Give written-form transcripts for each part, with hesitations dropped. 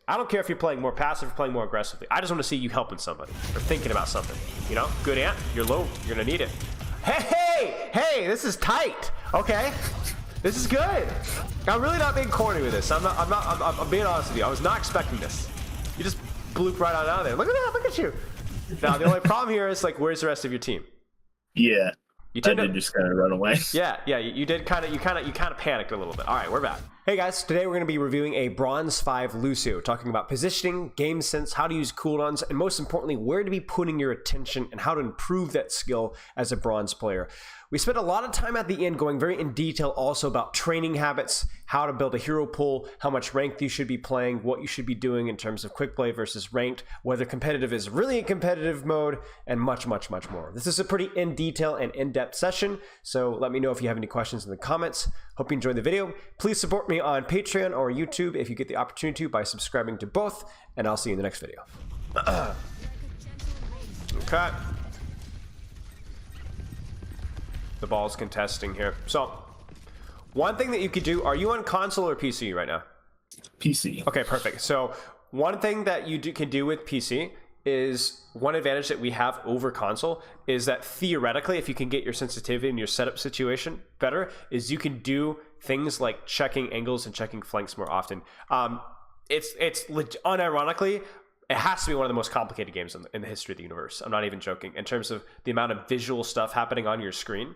I don't care if you're playing more passive or playing more aggressively. I just want to see you helping somebody or thinking about something. You know, good ant, you're low, you're gonna need it. Hey, this is tight. Okay, this is good. I'm really not being corny with this. I'm being honest with you. I was not expecting this. You just bloop right on out of there. Look at that, look at you. Now, the only problem here is, like, where's the rest of your team? Yeah, you I did just kind of run away. Yeah, you did kind of panicked a little bit. All right, we're back. Hey guys, today we're going to be reviewing a Bronze 5 Lucio, talking about positioning, game sense, how to use cooldowns, and most importantly, where to be putting your attention and how to improve that skill as a bronze player. We spent a lot of time at the end going very in detail also about training habits, how to build a hero pool, how much ranked you should be playing, what you should be doing in terms of quick play versus ranked, whether competitive is really a competitive mode, and much, much, much more. This is a pretty in detail and in-depth session, so let me know if you have any questions in the comments. Hope you enjoyed the video. Please support me on Patreon or YouTube if you get the opportunity to by subscribing to both, and I'll see you in the next video. Okay. The ball's contesting here. So, one thing that you could do, are you on console or PC right now? PC. Okay, perfect. So, one thing that you can do with PC is, one advantage that we have over console is that theoretically, if you can get your sensitivity and your setup situation better, is you can do things like checking angles and checking flanks more often. It's unironically, it has to be one of the most complicated games in the history of the universe. I'm not even joking in terms of the amount of visual stuff happening on your screen.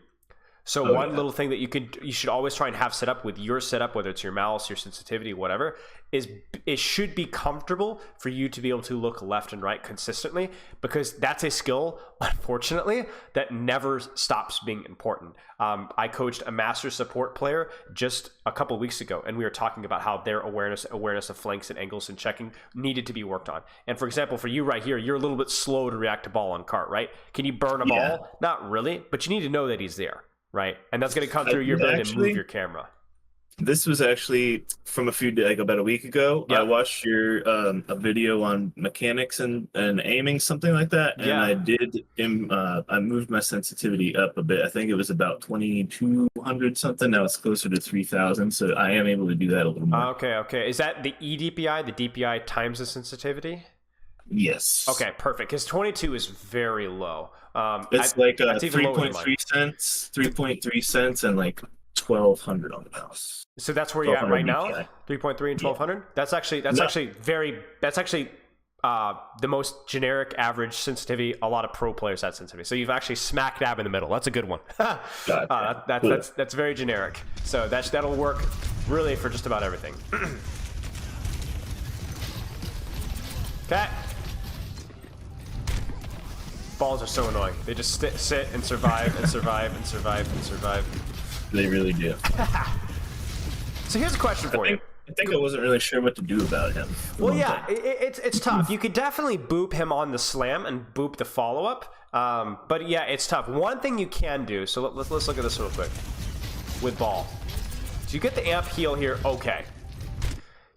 So little thing that you should always try and have set up with your setup, whether it's your mouse, your sensitivity, whatever, is it should be comfortable for you to be able to look left and right consistently, because that's a skill, unfortunately, that never stops being important. I coached a master support player just a couple weeks ago, and we were talking about how their awareness of flanks and angles and checking needed to be worked on. And for example, for you right here, you're a little bit slow to react to ball on cart, right? Can you burn a ball? Not really, but you need to know that he's there. Right, and that's going to come through your ability to move your camera. This was actually from about a week ago. Yeah. I watched your a video on mechanics and aiming, something like that, and I moved my sensitivity up a bit. I think it was about 2200 something. Now it's closer to 3000, so I am able to do that a little more. Okay. Is that the EDPI, the DPI times the sensitivity? Yes. Okay, perfect. Because 22 is very low. It's like 3.3 cents, and like 1200 on the mouse. So that's where you're at right now. 3.3 and 1200. That's actually the most generic average sensitivity. A lot of pro players have sensitivity. So you've actually smack dab in the middle. That's a good one. That's very generic. So that'll work really for just about everything. Okay. Balls are so annoying. They just sit and survive and survive and survive and survive. They really do. So here's a question for you. I think I wasn't really sure what to do about him. Well, yeah, it's tough. You could definitely boop him on the slam and boop the follow-up. But yeah, it's tough. One thing you can do, so let's look at this real quick with ball. So you get the amp heal here. Okay.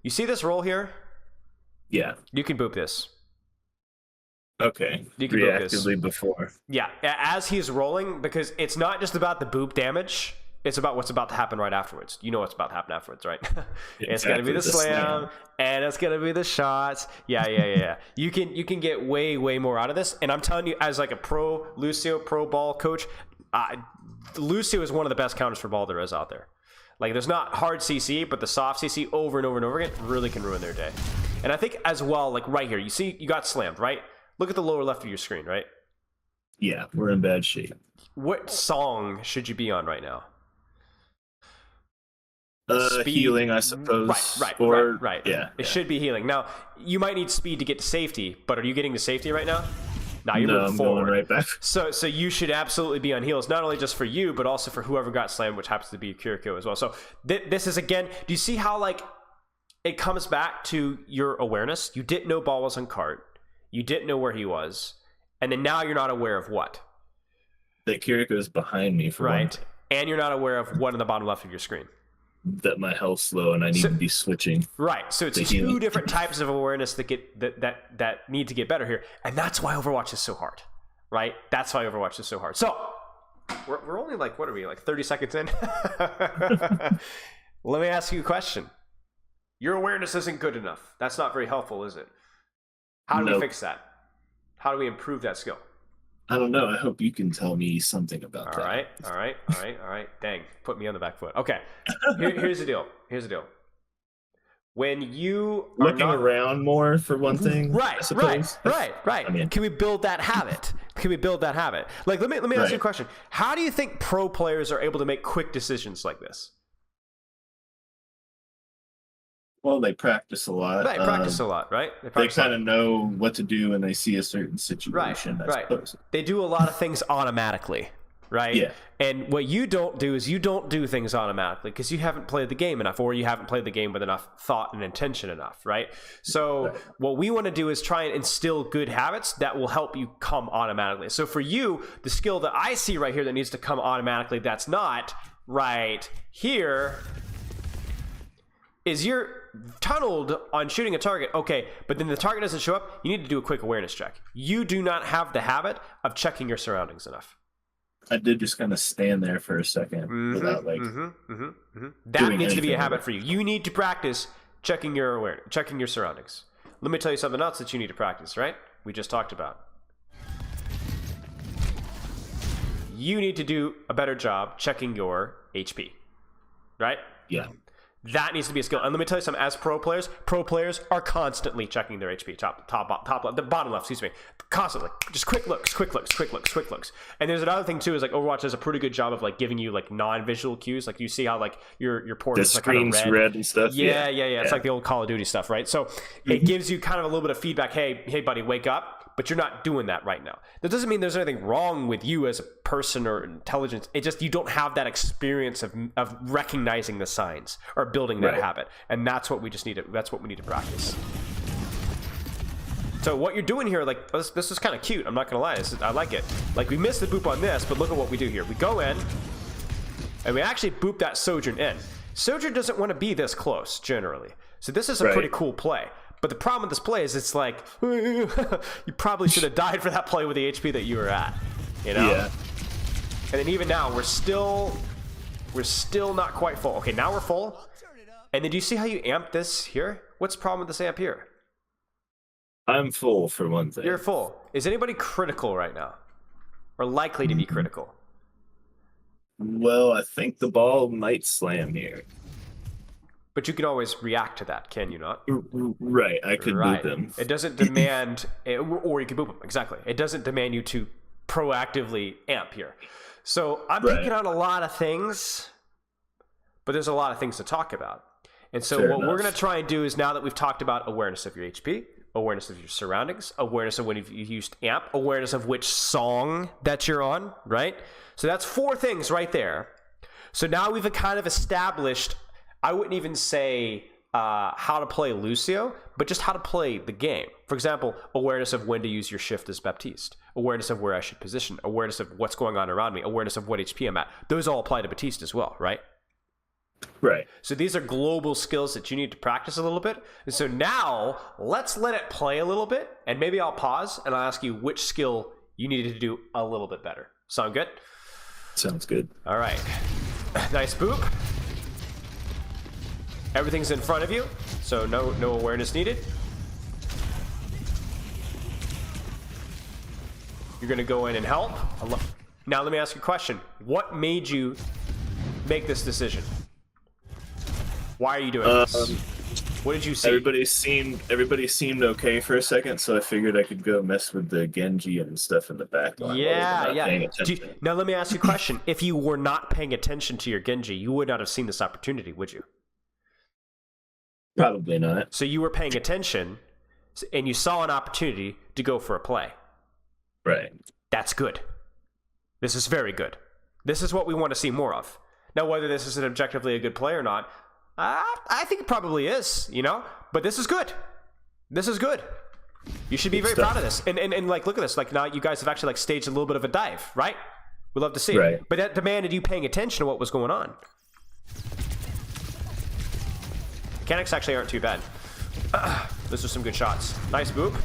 You see this roll here? Yeah. You can boop this. Okay. You can boop reactively this. Before. Yeah, as he's rolling, because it's not just about the boop damage. It's about what's about to happen right afterwards. You know what's about to happen afterwards, right? It's gonna be the slam, and it's gonna be the shots. Yeah. You can get way more out of this. And I'm telling you, as like a pro Lucio, pro ball coach, Lucio is one of the best counters for ball there is out there. Like, there's not hard CC, but the soft CC over and over and over again really can ruin their day. And I think as well, like right here, you see you got slammed, right? Look at the lower left of your screen, right? Yeah, we're in bad shape. What song should you be on right now? Healing, I suppose. Right. Yeah. It should be healing. Now, you might need speed to get to safety, but are you getting to safety right now? Now you're moving forward. Going right back. So you should absolutely be on heals, not only just for you, but also for whoever got slammed, which happens to be Kiriko as well. So this is, again, do you see how, like, it comes back to your awareness? You didn't know ball was on cart. You didn't know where he was. And then now you're not aware of what? That Kiriko is behind me. Right. And you're not aware of what on the bottom left of your screen. That my health's low and I need to be switching. Right. So it's two different types of awareness that need to get better here. And that's why Overwatch is so hard. Right? That's why Overwatch is so hard. So we're only like, what are we, like 30 seconds in? Let me ask you a question. Your awareness isn't good enough. That's not very helpful, is it? How do we fix that? How do we improve that skill? I don't know. I hope you can tell me something about that. All right. Dang, put me on the back foot. Okay, here's the deal. When you are looking around more, for one thing, right. I mean, can we build that habit? Like, let me ask you a question. How do you think pro players are able to make quick decisions like this? Well, they practice a lot. Right, right? They kind of know what to do when they see a certain situation. I suppose. They do a lot of things automatically, right? Yeah. And what you don't do is you don't do things automatically because you haven't played the game enough, or you haven't played the game with enough thought and intention enough, right? So what we want to do is try and instill good habits that will help you come automatically. So for you, the skill that I see right here that needs to come automatically, that's not right here, is you're tunneled on shooting a target. Okay, but then the target doesn't show up. You need to do a quick awareness check. You do not have the habit of checking your surroundings enough. I did just kind of stand there for a second without That needs to be a habit for you. You need to practice checking your surroundings. Let me tell you something else that you need to practice, right? We just talked about. You need to do a better job checking your HP, right? Yeah. That needs to be a skill. And let me tell you something, as pro players are constantly checking their HP, top left, the bottom left, excuse me, constantly. Just quick looks. And there's another thing too, is like Overwatch does a pretty good job of like giving you like non-visual cues. Like you see how like your port is like kind of red and stuff. Yeah. It's like the old Call of Duty stuff, right? So it gives you kind of a little bit of feedback. Hey buddy, wake up. But you're not doing that right now. That doesn't mean there's anything wrong with you as a person or intelligence. It just, you don't have that experience of recognizing the signs or building that habit. And that's what we need to practice. So what you're doing here, like, this is kind of cute. I'm not gonna lie, I like it. Like, we missed the boop on this, but look at what we do here. We go in and we actually boop that Sojourn in. Sojourn doesn't want to be this close generally. So this is a pretty cool play. But the problem with this play is it's like, you probably should have died for that play with the HP that you were at, you know? Yeah. And then even now, we're still not quite full. Okay, now we're full. And then do you see how you amp this here? What's the problem with this amp here? I'm full, for one thing. You're full. Is anybody critical right now? Or likely to be critical? Well, I think the ball might slam here. But you can always react to that, can you not? Right, I could boop him. It doesn't demand, or you can boop him, exactly. It doesn't demand you to proactively amp here. So I'm picking on a lot of things, but there's a lot of things to talk about. And so what we're going to try and do is, now that we've talked about awareness of your HP, awareness of your surroundings, awareness of when you've used amp, awareness of which song that you're on, right? So that's 4 things right there. So now we've kind of established, I wouldn't even say how to play Lucio, but just how to play the game. For example, awareness of when to use your shift as Baptiste, awareness of where I should position, awareness of what's going on around me, awareness of what HP I'm at. Those all apply to Baptiste as well, right? Right. So these are global skills that you need to practice a little bit. And so now let's let it play a little bit, and maybe I'll pause and I'll ask you which skill you needed to do a little bit better. Sound good? Sounds good. All right. Nice boop. Everything's in front of you, so no awareness needed. You're going to go in and help. Now let me ask you a question. What made you make this decision? Why are you doing this? What did you see? Everybody seemed okay for a second, so I figured I could go mess with the Genji and stuff in the back line. Yeah. Now let me ask you a question. If you were not paying attention to your Genji, you would not have seen this opportunity, would you? Probably not. So you were paying attention, and you saw an opportunity to go for a play. Right. That's good. This is very good. This is what we want to see more of. Now, whether this is an objectively a good play or not, I think it probably is, you know? But this is good. This is good. You should be very proud of this. And like, look at this. Like, now you guys have actually like staged a little bit of a dive, right? We'd love to see it. But that demanded you paying attention to what was going on. Mechanics actually aren't too bad. Those are some good shots. Nice boop.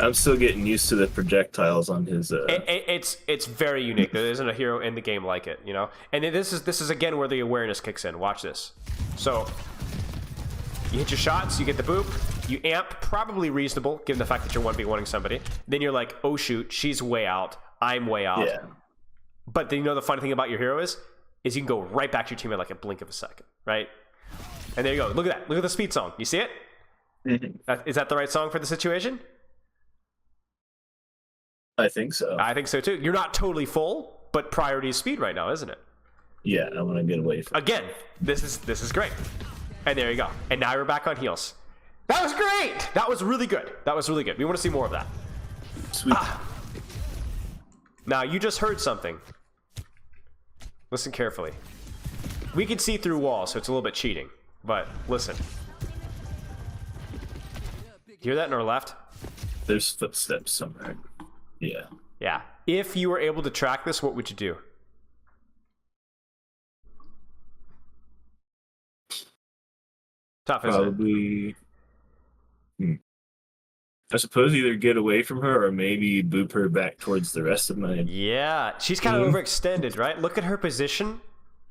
I'm still getting used to the projectiles on his. It's very unique. There isn't a hero in the game like it, you know. And this is again where the awareness kicks in. Watch this. So You hit your shots, you get the boop, you amp, probably reasonable, given the fact that you're 1v1ing somebody. Then you're like, oh shoot, she's way out, I'm way out. Yeah. But then you know the funny thing about your hero is you can go right back to your teammate like a blink of a second, right? And there you go. Look at that. Look at the speed song. You see it? Is that the right song for the situation? I think so. I think so too. You're not totally full, but priority is speed right now, isn't it? Yeah, I want to get away from Again, this is great. And there you go. And now you're back on heals. That was great. That was really good. That was really good. We want to see more of that. Sweet. Now, you just heard something. Listen carefully. We can see through walls, so it's a little bit cheating. But listen. Hear that in our left? There's footsteps somewhere. Yeah. Yeah. If you were able to track this, what would you do? Tough, isn't it? Probably. I suppose either get away from her or maybe boop her back towards the rest of my. Yeah, she's kind of overextended, right? Look at her position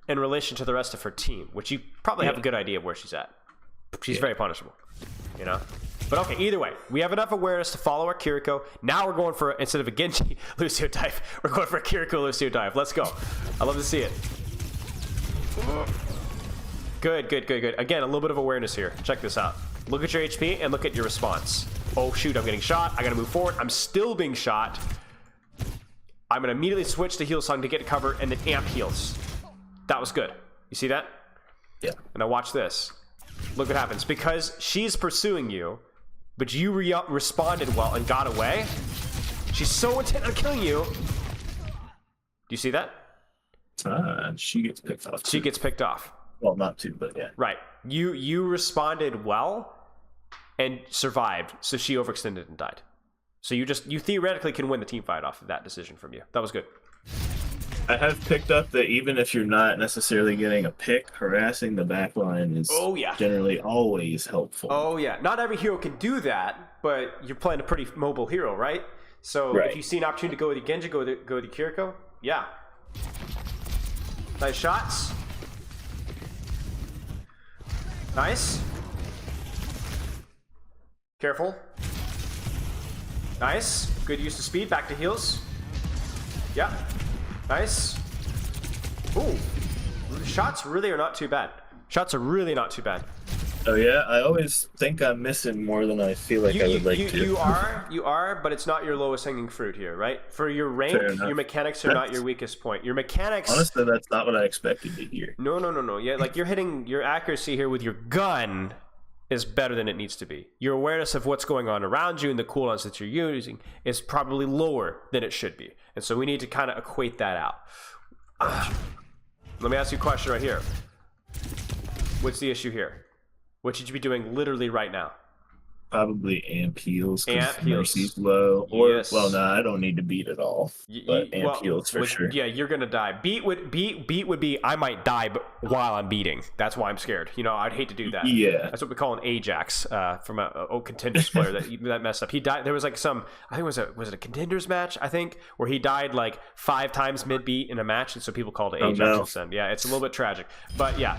in relation to the rest of her team, which you probably have a good idea of where she's at. She's very punishable, you know? But okay, either way, we have enough awareness to follow our Kiriko. Now we're going for, instead of a Genji Lucio dive, we're going for a Kiriko Lucio dive. Let's go. I love to see it. Good, good, good, good. Again, a little bit of awareness here. Check this out. Look at your HP and look at your response. Oh shoot, I'm getting shot. I gotta move forward. I'm still being shot. I'm gonna immediately switch to heal song to get cover and then amp heals. That was good. You see that? Yeah. And now watch this. Look what happens. Because she's pursuing you, but you responded well and got away, she's so intent on killing you. Do you see that? She gets picked off. She gets picked off. Well, not too, but yeah. Right. You responded well and survived, so she overextended and died. So you theoretically can win the team fight off of that decision from you. That was good. I have picked up that even if you're not necessarily getting a pick, harassing the back line is generally always helpful. Oh yeah. Not every hero can do that, but you're playing a pretty mobile hero, right? So if you see an opportunity to go with the Genji, go with the Kiriko. Yeah. Nice shots. Nice. Careful. Nice. Good use of speed. Back to heals. Yeah. Nice. Ooh. Shots really are not too bad. Shots are really not too bad. Oh yeah? I always think I'm missing more than I feel like I would like to. You are, but it's not your lowest hanging fruit here, right? For your rank, your mechanics are not your weakest point. Your mechanics... Honestly, that's not what I expected to hear. No. Yeah, like you're hitting your accuracy here with your gun is better than it needs to be. Your awareness of what's going on around you and the cooldowns that you're using is probably lower than it should be. And so we need to kind of equate that out. Let me ask you a question right here. What's the issue here? What should you be doing literally right now? Probably amp heals. Amp heals. Mercy's low. Or, yes. well, no, I don't need to beat at all. But amp heals for sure. Yeah, you're gonna die. Beat would be I might die while I'm beating. That's why I'm scared. You know, I'd hate to do that. Yeah. That's what we call an Ajax from a old Contenders player that messed up. He died. There was like some, I think was it a Contenders match? I think where he died like 5 times mid beat in a match, and so people called it Ajax instead. Yeah, it's a little bit tragic, but yeah.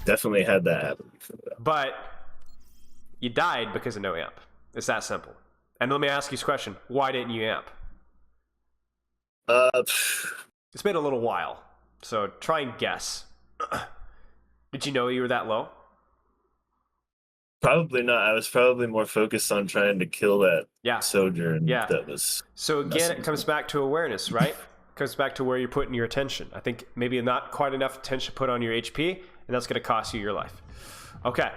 Definitely had that happen. But you died because of no amp. It's that simple. And let me ask you this question. Why didn't you amp? It's been a little while. So try and guess. Did you know you were that low? Probably not. I was probably more focused on trying to kill that Sojourn. That was so again, it comes back to awareness, right? Comes back to where you're putting your attention. I think maybe not quite enough attention put on your HP, and that's going to cost you your life. Okay.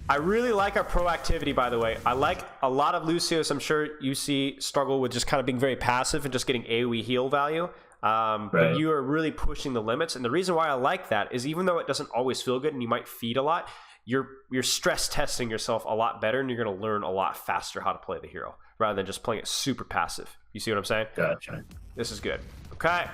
I really like our proactivity, by the way. I like a lot of Lucios, I'm sure you see, struggle with just kind of being very passive and just getting AoE heal value. But you are really pushing the limits. And the reason why I like that is even though it doesn't always feel good and you might feed a lot, you're stress testing yourself a lot better, and you're going to learn a lot faster how to play the hero rather than just playing it super passive. You see what I'm saying? Gotcha. This is good. Okay.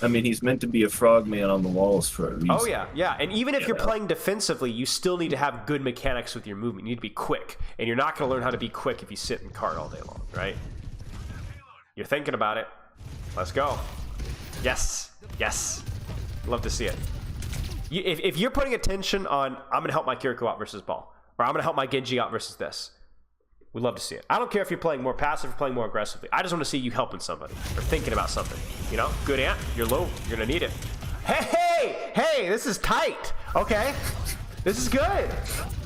I mean, he's meant to be a frogman on the walls for a reason. Oh, yeah. And even if you're playing defensively, you still need to have good mechanics with your movement. You need to be quick. And you're not going to learn how to be quick if you sit in cart all day long, right? You're thinking about it. Let's go. Yes. Love to see it. if you're putting attention on, I'm going to help my Kiriko out versus ball, or I'm going to help my Genji out versus this, we'd love to see it. I don't care if you're playing more passive or playing more aggressively. I just want to see you helping somebody or thinking about something. You know, good amp, you're low, you're going to need it. Hey, this is tight. Okay, this is good.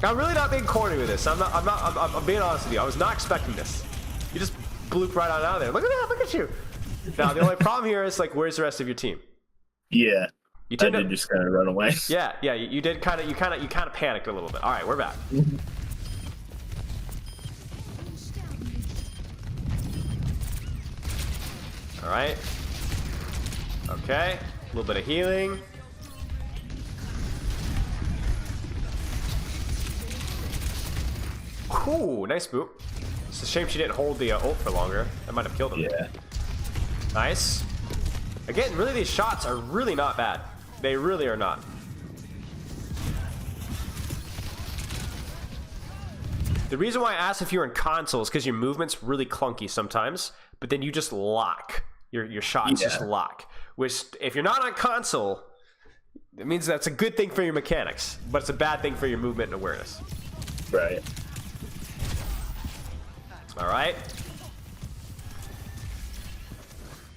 I'm really not being corny with this. I'm being honest with you. I was not expecting this. You just blooped right on out of there. Look at that, look at you. Now, the only problem here is, like, where's the rest of your team? Yeah, I did just kind of run away. Yeah, you did kind of panicked a little bit. All right, we're back. All right. Okay, a little bit of healing. Ooh, nice boop. It's a shame she didn't hold the ult for longer. That might have killed him. Yeah. Nice. Again, really, these shots are really not bad. They really are not. The reason why I asked if you're in console is because your movement's really clunky sometimes, but then you just lock. Your shots just lock. Which, if you're not on console, it means that's a good thing for your mechanics, but it's a bad thing for your movement and awareness. Right. All right.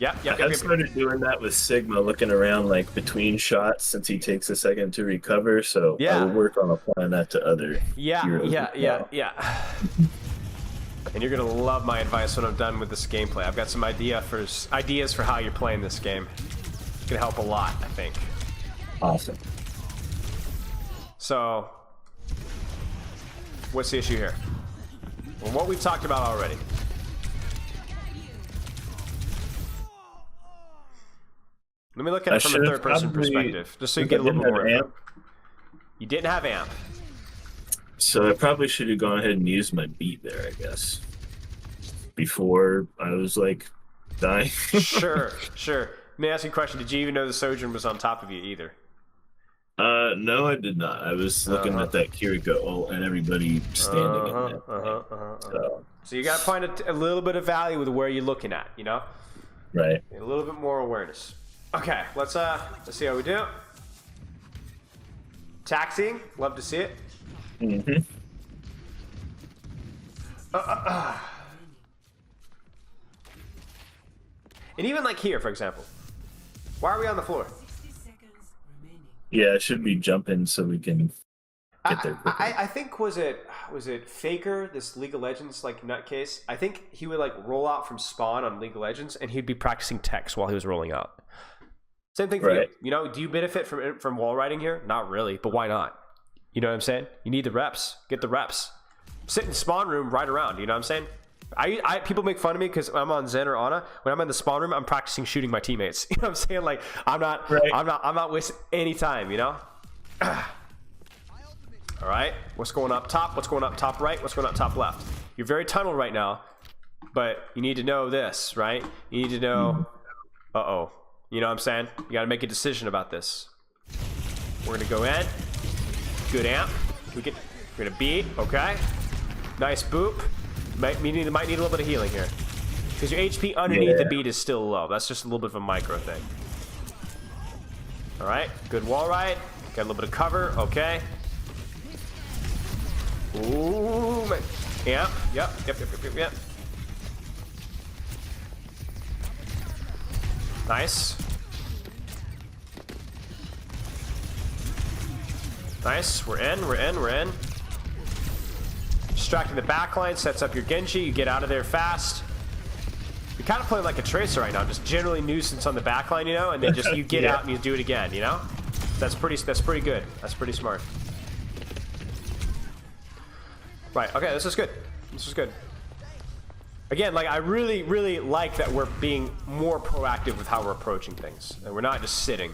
I started doing that with Sigma, looking around like between shots since he takes a second to recover. So I will work on applying that to other heroes. Yeah. And you're gonna love my advice when I'm done with this gameplay. I've got some ideas for how you're playing this game. It's gonna help a lot, I think. Awesome. So, what's the issue here? Well, what we've talked about already. Let me look at it from a third-person perspective, just so you get a little bit more info. You didn't have amp. So I probably should have gone ahead and used my beat there, I guess, before I was like dying. Sure. Let me ask you a question. Did you even know the Sojourn was on top of you either? No, I did not. I was looking at that Kiriko ult and everybody standing in it. So you got to find a little bit of value with where you're looking at, you know? Right. A little bit more awareness. Okay, let's see how we do. Taxiing, love to see it. Mm-hmm. And even like here, for example. Why are we on the floor? Yeah, it should be jumping so we can get there quicker. I think was it Faker, this League of Legends like nutcase? I think he would like roll out from spawn on League of Legends and he'd be practicing text while he was rolling out. Same thing for you. You know, do you benefit from wall riding here? Not really, but why not? You know what I'm saying? You need the reps. Get the reps. Sit in spawn room, ride around. You know what I'm saying? People make fun of me because I'm on Zen or Ana. When I'm in the spawn room, I'm practicing shooting my teammates. You know what I'm saying? Like I'm not wasting any time. You know. All right. What's going up top? What's going up top right? What's going up top left? You're very tunnel right now, but you need to know this, right? You need to know. You know what I'm saying? You got to make a decision about this. We're gonna go in. Good amp. We're gonna beat. Okay. Nice boop. Might need a little bit of healing here because your HP underneath the beat is still low. That's just a little bit of a micro thing. All right. Good wall ride. Got a little bit of cover. Okay. Ooh. Man. Yep. Nice. We're in. Distracting the backline, sets up your Genji, you get out of there fast. You're kind of playing like a Tracer right now, just generally nuisance on the backline, you know, and then just you get out and you do it again, you know? That's pretty good. That's pretty smart. Right, okay, this is good. Again, like I really, really like that we're being more proactive with how we're approaching things. And we're not just sitting.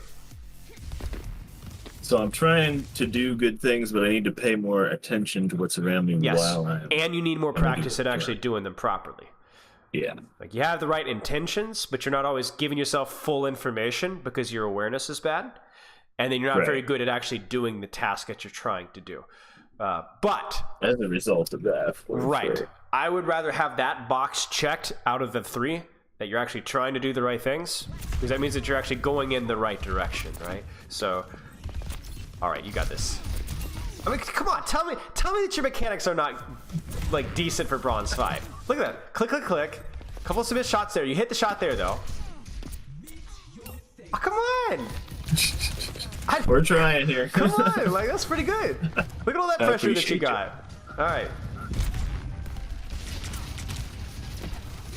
So I'm trying to do good things, but I need to pay more attention to what's around me while I'm... And you need more practice at actually doing them properly. Yeah. Like you have the right intentions, but you're not always giving yourself full information because your awareness is bad. And then you're not very good at actually doing the task that you're trying to do. But... as a result of that. Sure. I would rather have that box checked out of the 3, that you're actually trying to do the right things, because that means that you're actually going in the right direction, right? So... All right, you got this. I mean, come on, tell me that your mechanics are not like decent for bronze 5. Look at that. Click, click, click. Couple of missed shots there. You hit the shot there though. Oh, come on. We're trying here. Come on, like that's pretty good. Look at all that pressure that you got. All right.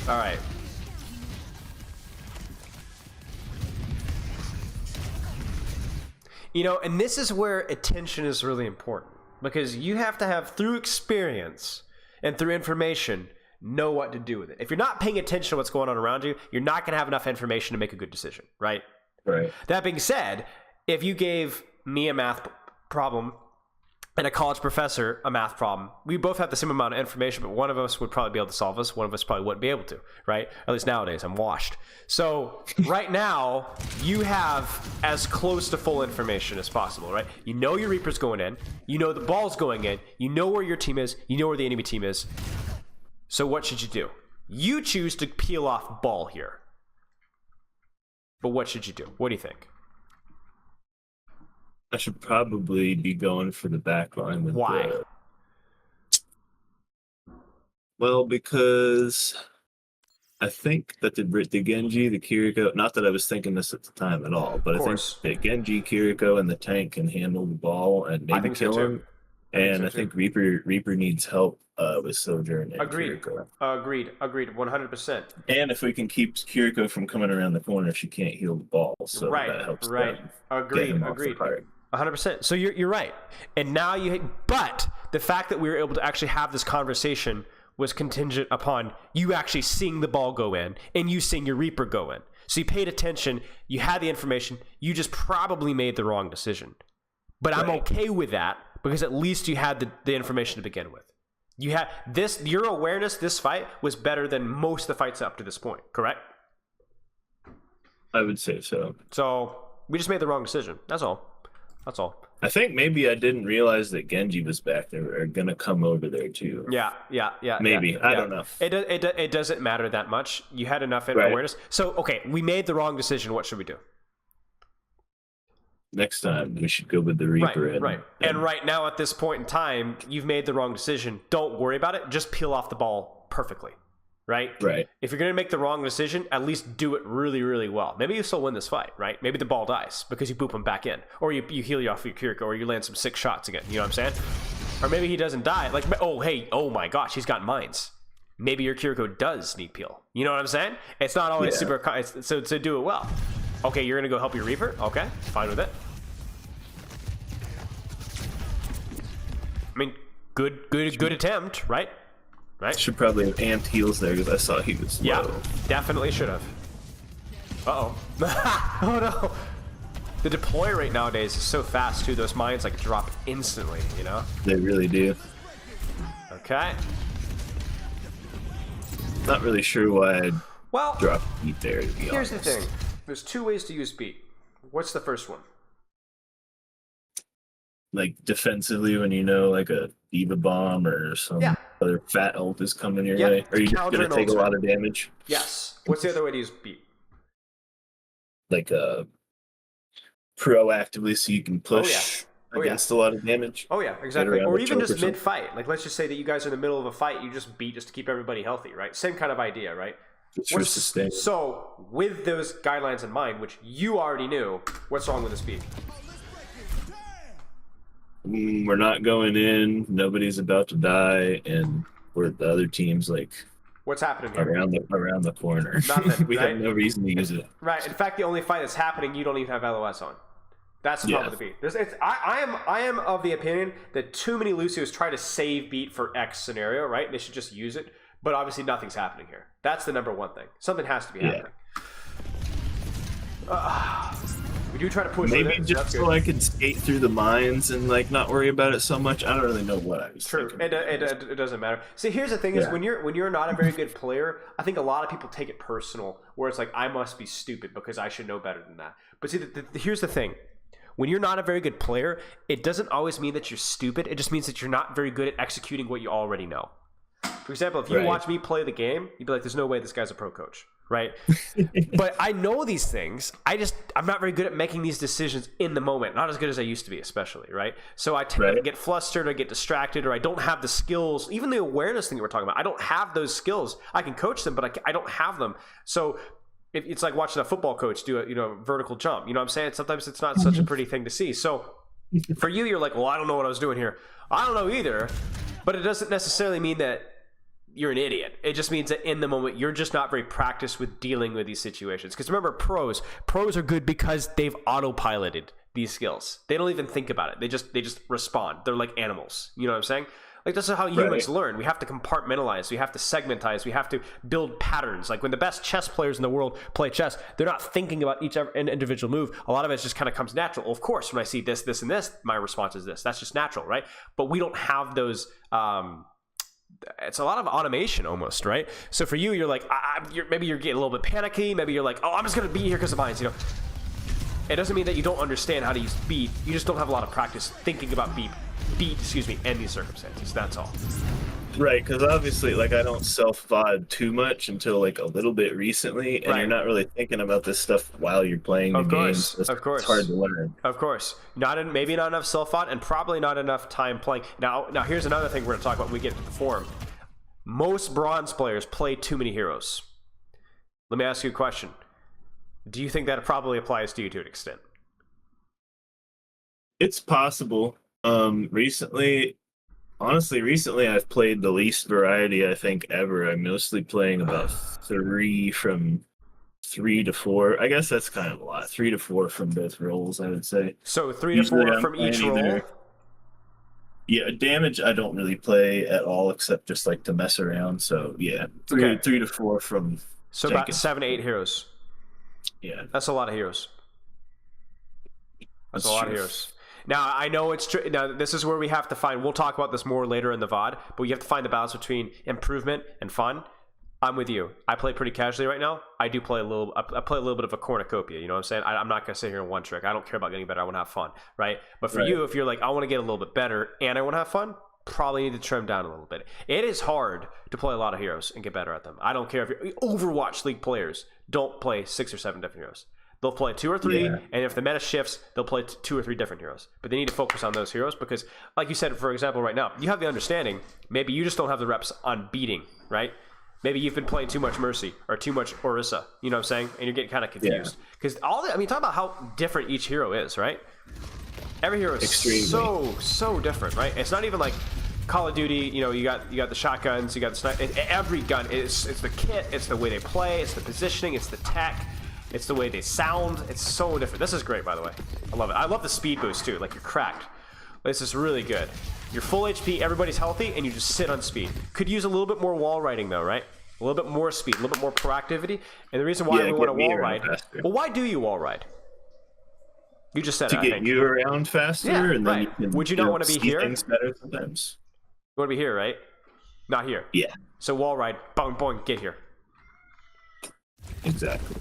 All right. You know, and this is where attention is really important, because you have to have, through experience and through information, know what to do with it. If you're not paying attention to what's going on around you, you're not going to have enough information to make a good decision, right? Right. That being said, if you gave me a math problem and a college professor a math problem, we both have the same amount of information, but one of us would probably be able to solve this. One of us probably wouldn't be able to, right? At least nowadays, I'm washed. So right now, you have as close to full information as possible, right? You know your Reaper's going in. You know the ball's going in. You know where your team is. You know where the enemy team is. So what should you do? You choose to peel off ball here. But what should you do? What do you think? I should probably be going for the back line. With Why? Well, because I think that the Genji, the Kiriko, not that I was thinking this at the time at all, but I think the Genji, Kiriko, and the tank can handle the ball and maybe kill him. And I think Reaper needs help with Sojourn and Kiriko. Agreed. 100%. And if we can keep Kiriko from coming around the corner, she can't heal the ball. So that helps. Agreed. 100%. So you're right. And now but the fact that we were able to actually have this conversation was contingent upon you actually seeing the ball go in and you seeing your Reaper go in. So you paid attention, you had the information, you just probably made the wrong decision. But I'm okay with that because at least you had the information to begin with. You had your awareness, this fight was better than most of the fights up to this point, correct? I would say so. So we just made the wrong decision. That's all. I think maybe I didn't realize that Genji was back there. We're gonna come over there too. Yeah. Maybe. I don't know. It doesn't matter that much. You had enough awareness. So okay, we made the wrong decision. What should we do? Next time we should go with the Reaper. Right. And right now at this point in time, you've made the wrong decision. Don't worry about it. Just peel off the ball perfectly. Right? If you're going to make the wrong decision, at least do it really, really well. Maybe you still win this fight, right? Maybe the ball dies because you boop him back in. Or you heal you off your Kiriko, or you land some 6 shots again. You know what I'm saying? Or maybe he doesn't die. Like, oh my gosh, he's got mines. Maybe your Kiriko does need peel. You know what I'm saying? It's not always super... So do it well. Okay, you're going to go help your Reaper? Okay, fine with it. I mean, good attempt, right? Right? Should probably have amped heals there because I saw he was low. Yeah, definitely should have. Uh-oh. Oh no. The deploy rate nowadays is so fast too. Those mines like drop instantly, you know? They really do. Okay. Not really sure why I'd drop beat there, to be honest. Here's the thing. There's 2 ways to use beat. What's the first one? Like defensively when you know like a Diva Bomb or some other fat ult is coming your way. Are you just going to take a lot of damage? Yes. What's the other way to use beat? Like proactively so you can push against a lot of damage. Oh yeah, exactly. Or even just mid-fight. Like let's just say that you guys are in the middle of a fight, you just beat just to keep everybody healthy, right? Same kind of idea, right? So with those guidelines in mind, which you already knew, what's wrong with this beat? We're not going in. Nobody's about to die, and the other team's like, what's happening here? Around the corner. Nothing. We have no reason to use it. Right. In fact, the only fight that's happening, you don't even have LOS on. That's the problem with the beat. I am of the opinion that too many Lucios try to save beat for X scenario. Right. They should just use it. But obviously, nothing's happening here. That's the number one thing. Something has to be happening. We do try to push. Maybe just so I can skate through the mines and like not worry about it so much. I don't really know what I was thinking. It doesn't matter. See, here's the thing: is when you're not a very good player, I think a lot of people take it personal, where it's like I must be stupid because I should know better than that. But see, here's the thing: when you're not a very good player, it doesn't always mean that you're stupid. It just means that you're not very good at executing what you already know. For example, if you watch me play the game, you'd be like, "There's no way this guy's a pro coach." right? But I know these things. I'm not very good at making these decisions in the moment. Not as good as I used to be, especially, right? So I tend to get flustered or get distracted, or I don't have the skills, even the awareness thing that we're talking about. I don't have those skills. I can coach them, but I don't have them. So it's like watching a football coach do a vertical jump. You know what I'm saying? Sometimes it's not such a pretty thing to see. So for you, you're like, well, I don't know what I was doing here. I don't know either, but it doesn't necessarily mean that you're an idiot. It just means that in the moment, you're just not very practiced with dealing with these situations. Because remember, pros are good because they've autopiloted these skills. They don't even think about it. They just respond. They're like animals. You know what I'm saying? Like, this is how humans learn. We have to compartmentalize. We have to segmentize. We have to build patterns. Like, when the best chess players in the world play chess, they're not thinking about each individual move. A lot of it just kind of comes natural. Well, of course, when I see this, this, and this, my response is this. That's just natural, right? But we don't have those... it's a lot of automation almost, right? So for you, you're like, maybe you're getting a little bit panicky. Maybe you're like, oh, I'm just going to be here because of mines, It doesn't mean that you don't understand how to use beat. You just don't have a lot of practice thinking about beat, in these circumstances. That's all. Right, because obviously, like, I don't self-VOD too much until, like, a little bit recently, and you're not really thinking about this stuff while you're playing the games. Of course. It's hard to learn. Of course. Maybe not enough self-VOD, and probably not enough time playing. Now, here's another thing we're going to talk about when we get to the forum. Most bronze players play too many heroes. Let me ask you a question. Do you think that it probably applies to you to an extent? It's possible. Recently I've played the least variety I think ever. I'm mostly playing about from 3 to 4. I guess that's kind of a lot. 3 to 4 from both roles, I would say. So 3 to 4 from each role? Yeah, damage I don't really play at all except just like to mess around. So yeah, 3 to 4 from. So about 7 to 8 heroes. Yeah, that's a lot of heroes. That's a lot of heroes. Now, I know it's true. Now, this is where we have to find, we'll talk about this more later in the VOD, but you have to find the balance between improvement and fun. I'm with you. I play pretty casually right now. I play a little bit of a cornucopia, you know what I'm saying? I'm not going to sit here in one trick. I don't care about getting better. I want to have fun, right? But for you, if you're like, I want to get a little bit better and I want to have fun, probably need to trim down a little bit. It is hard to play a lot of heroes and get better at them. I don't care if you're Overwatch League players don't play 6 or 7 different heroes. They'll play 2 or 3, and if the meta shifts, they'll play 2 or 3 different heroes. But they need to focus on those heroes because, like you said, for example, right now, you have the understanding. Maybe you just don't have the reps on beating, right? Maybe you've been playing too much Mercy or too much Orisa, you know what I'm saying? And you're getting kind of confused. Because talk about how different each hero is, right? Every hero is so different, right? It's not even like Call of Duty, you got the shotguns, you got the sniper. Every gun, it's the kit, it's the way they play, it's the positioning, it's the tech. It's the way they sound. It's so different. This is great, by the way. I love it. I love the speed boost, too. Like, you're cracked. This is really good. You're full HP, everybody's healthy, and you just sit on speed. Could use a little bit more wall riding, though, right? A little bit more speed, a little bit more proactivity. And the reason why we want to wall ride... Well, why do you wall ride? You just said it, I think. To get you around faster, and then you can... Would you not want to be here? Things better sometimes. You want to be here, right? Not here. Yeah. So wall ride, boing, boing, get here. Exactly.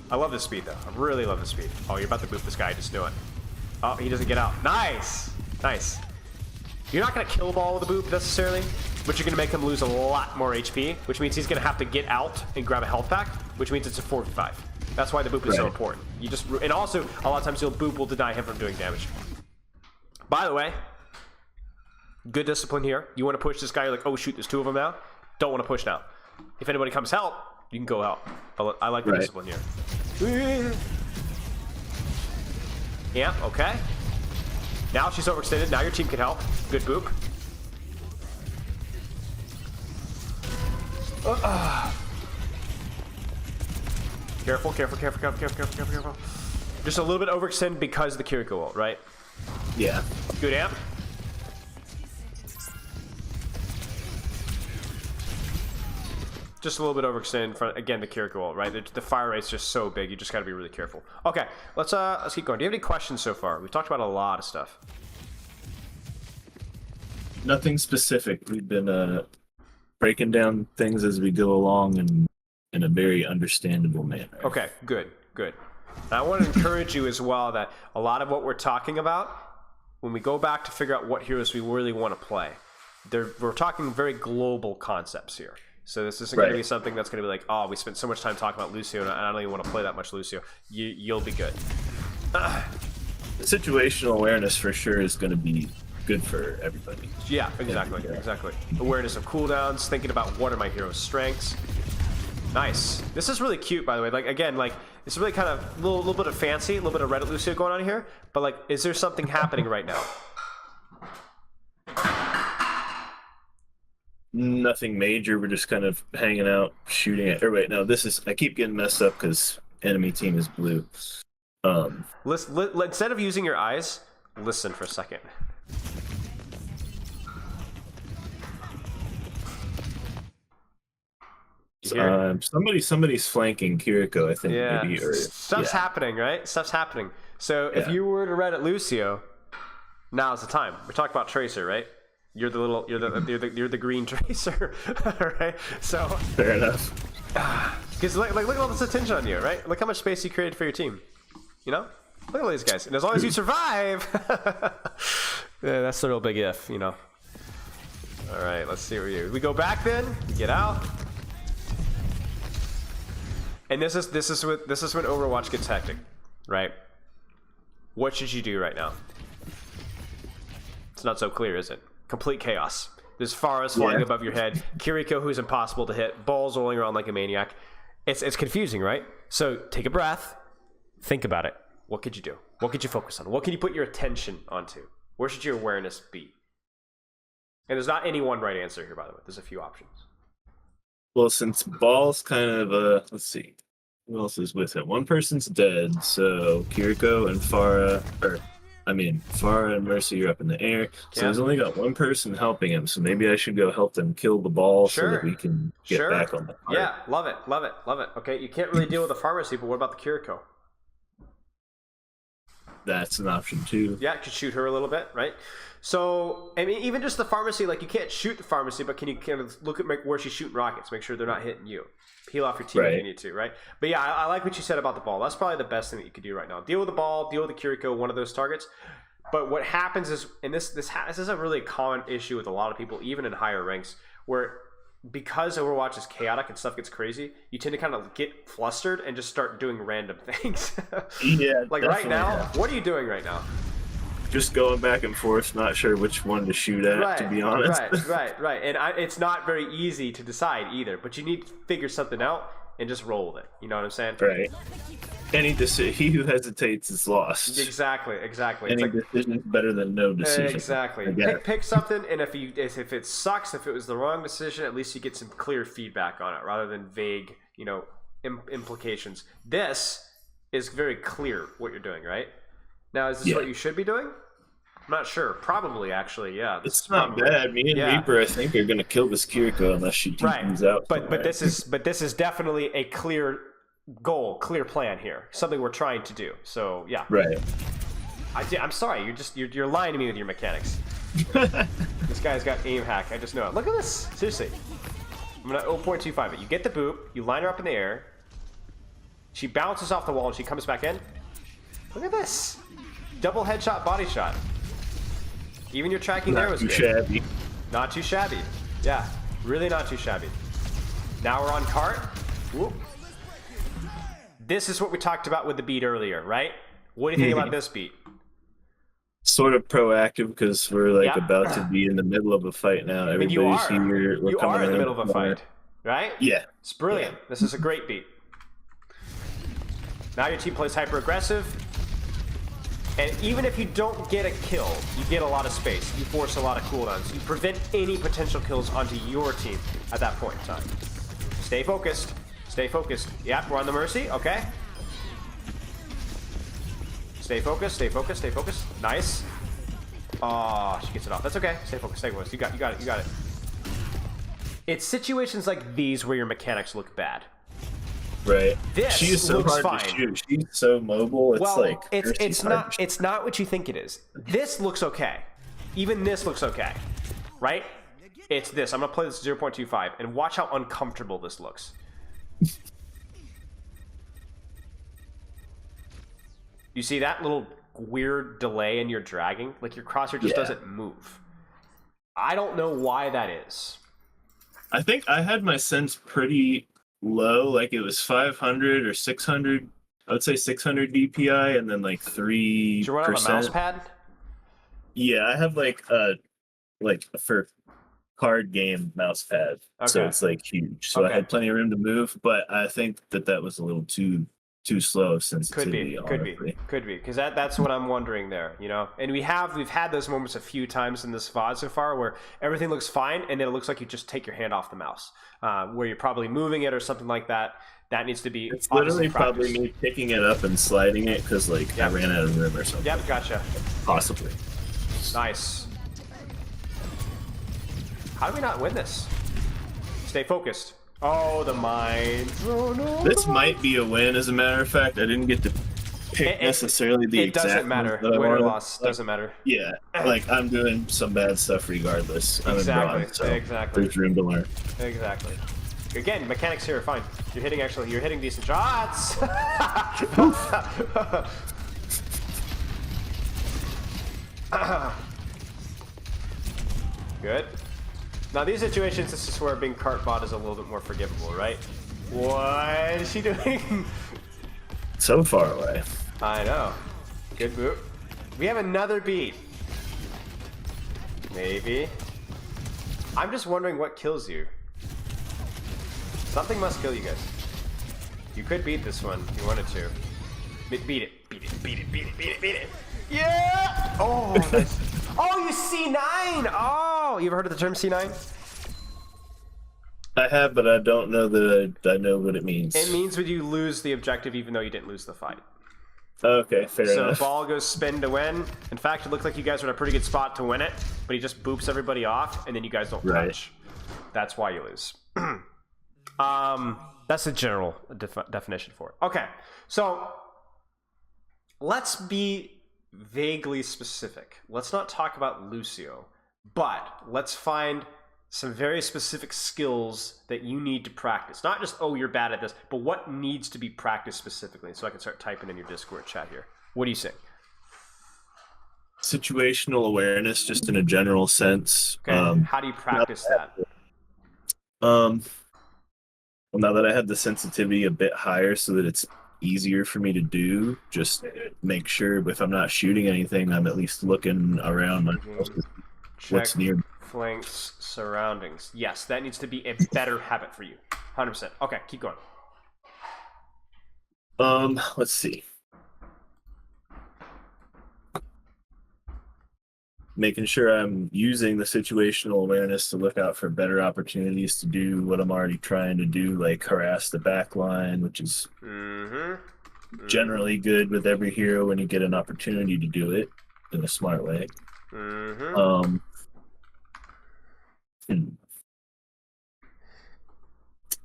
I love this speed, though. I really love this speed. Oh, you're about to boop this guy. Just do it. Oh, he doesn't get out. Nice! Nice. You're not going to kill ball with a boop, necessarily, but you're going to make him lose a lot more HP, which means he's going to have to get out and grab a health pack, which means it's a 4v5. That's why the boop is so important. And also, a lot of times, boop will deny him from doing damage. By the way, good discipline here. You want to push this guy, you're like, oh, shoot, there's 2 of them now. Don't want to push now. If anybody comes help, you can go out. I like the discipline here. Yeah, okay. Now she's overextended. Now your team can help. Good boop. Careful, careful, careful, careful, careful, careful, careful. Just a little bit overextended because of the Kiriko ult, right? Yeah. Good amp. Just a little bit overextended in front, again, the Kiriko ult, right? The fire rate's just so big, you just gotta be really careful. Okay, let's keep going. Do you have any questions so far? We've talked about a lot of stuff. Nothing specific. We've been breaking down things as we go along and in a very understandable manner. Okay, good, good. And I want to encourage you as well that a lot of what we're talking about, when we go back to figure out what heroes we really want to play, we're talking very global concepts here. So this isn't going to be something that's going to be like, oh, we spent so much time talking about Lucio, and I don't even want to play that much Lucio. You'll be good. Situational awareness for sure is going to be good for everybody. Yeah, exactly, exactly. Awareness of cooldowns, thinking about what are my hero's strengths. Nice. This is really cute, by the way. Like, again, like, it's really kind of a little bit of fancy, a little bit of Reddit Lucio going on here. But, like, is there something happening right now? Nothing major. We're just kind of hanging out, shooting at. Or wait, no, this is. I keep getting messed up because enemy team is blue. Instead of using your eyes, listen for a second. Somebody's flanking Kiriko, I think. Yeah, maybe, or, stuff's happening, right? Stuff's happening. So if you were to Reddit Lucio, now's the time. We're talking about Tracer, right? You're the green Tracer, right? So fair enough. Because look at all this attention on you, right? Look how much space you created for your team. You know, look at all these guys, and as long as you survive, yeah, that's the real big if, you know. All right, let's see where we go back then. Get out. And this is when Overwatch gets hectic, right? What should you do right now? It's not so clear, is it? Complete chaos. There's Pharah's flying above your head. Kiriko, who's impossible to hit. Balls rolling around like a maniac. It's confusing, right? So take a breath. Think about it. What could you do? What could you focus on? What can you put your attention onto? Where should your awareness be? And there's not any one right answer here, by the way. There's a few options. Well, since Ball's kind of let's see, who else is with him? One person's dead, so Kiriko and Pharah, Pharah and Mercy are up in the air. So he's only got one person helping him. So maybe I should go help them kill the Ball so that we can get back on the card. Yeah, love it. Okay, you can't really deal with the pharmacy, but what about the Kiriko? That's an option too. Yeah, you could shoot her a little bit, right? So, I mean, even just the pharmacy, like, you can't shoot the pharmacy, but can you kind of look at where she's shooting rockets, make sure they're not hitting you. Peel off your team if you need to, right? But yeah, I like what you said about the Ball. That's probably the best thing that you could do right now. Deal with the Ball, deal with the Kiriko, one of those targets. But what happens is, and this is a really common issue with a lot of people, even in higher ranks, where because Overwatch is chaotic and stuff gets crazy, you tend to kind of get flustered and just start doing random things. Yeah, like right now, what are you doing right now? Just going back and forth, not sure which one to shoot at, to be honest. Right. And it's not very easy to decide either, but you need to figure something out and just roll with it. You know what I'm saying? Right. He who hesitates is lost. Exactly. Any decision is better than no decision. Exactly. Pick something, and if it sucks, if it was the wrong decision, at least you get some clear feedback on it rather than vague, implications. This is very clear what you're doing, right? Now, is this what you should be doing? I'm not sure. Probably, actually, yeah. It's not bad. Me and Reaper, I think, are going to kill this Kiriko unless she comes out. But this is definitely a clear goal, clear plan here. Something we're trying to do. So yeah. Right. I'm sorry. You're lying to me with your mechanics. This guy's got aim hack. I just know it. Look at this. Seriously. I'm gonna 0.25 it. You get the boop. You line her up in the air. She bounces off the wall and she comes back in. Look at this. Double headshot, body shot. Even your tracking there was good. Shabby. Not too shabby. Yeah, really not too shabby. Now we're on cart. Whoop. This is what we talked about with the beat earlier, right? What do you think about this beat? Sort of proactive because we're about to be in the middle of a fight now. Everybody's here. You are in the middle of a fight, right? Yeah. It's brilliant. Yeah. This is a great beat. Now your team plays hyper aggressive. And even if you don't get a kill, you get a lot of space. You force a lot of cooldowns. You prevent any potential kills onto your team at that point in time. Stay focused. Stay focused. Yep, we're on the Mercy. Okay. Stay focused. Stay focused. Stay focused. Nice. Oh, she gets it off. That's okay. Stay focused. Stay focused. You got it. You got it. It's situations like these where your mechanics look bad. Right. This she is so looks hard fine. to shoot. She's so mobile. It's not what you think it is. This looks okay. Even this looks okay. Right? It's this. I'm gonna play this 0.25 and watch how uncomfortable this looks. You see that little weird delay in your dragging? Like your crosshair just doesn't move. I don't know why that is. I think I had my sense pretty low, like it was 500 or 600. I would say 600 DPI, and then like Did you run on a mouse 3%. pad? Yeah, I have like for card game mouse pad, so Okay. it's like huge. So I Okay. had plenty of room to move, but I think that was a little too slow of sensitivity, Could be, honestly. because that's what I'm wondering there, you know. And we've had those moments a few times in this VOD so far where everything looks fine, and then it looks like you just take your hand off the mouse, where you're probably moving it or something like that. That needs to be It's obviously literally probably practiced. me picking it up and sliding it because like I ran out of room or something. Yep, gotcha. Possibly. Nice. How do we not win this? Stay focused. Oh, the mines. Oh no. This might be a win, as a matter of fact. I didn't get to pick necessarily the It exact doesn't matter. ones that I Win or wanted. loss doesn't matter. Yeah, like I'm doing some bad stuff regardless. I'm Exactly. in bronze, so Exactly. there's room to learn. Exactly. Again, mechanics here are fine. You're hitting decent shots. Good. Now these situations, this is where being cart bot is a little bit more forgivable, right? What is she doing? So far away. I know. Good move. We have another beat. Maybe. I'm just wondering what kills you. Something must kill you guys. You could beat this one if you wanted to. Beat it. Beat it. Beat it. Beat it. Beat it. Beat it. Yeah! Oh, nice. Oh, you C9! Oh, you ever heard of the term C9? I have, but I don't know that I know what it means. It means when you lose the objective even though you didn't lose the fight. Okay, fair So enough. ball goes spin to win. In fact, it looked like you guys were in a pretty good spot to win it, but he just boops everybody off, and then you guys don't touch. That's why you lose. That's the general definition for it. Okay, so let's be vaguely specific. Let's not talk about Lucio, but let's find some very specific skills that you need to practice. Not just, oh, you're bad at this, but what needs to be practiced specifically, so I can start typing in your Discord chat here. What do you say? Situational awareness, just in a general sense. Okay. How do you practice that? Well, now that I had the sensitivity a bit higher so that it's easier for me to do, just make sure if I'm not shooting anything, I'm at least looking around what's near me. Flanks, surroundings. Yes, that needs to be a better habit for you. 100%. Okay, keep going. Let's see. Making sure I'm using the situational awareness to look out for better opportunities to do what I'm already trying to do, like harass the back line, which is generally good with every hero when you get an opportunity to do it in a smart way.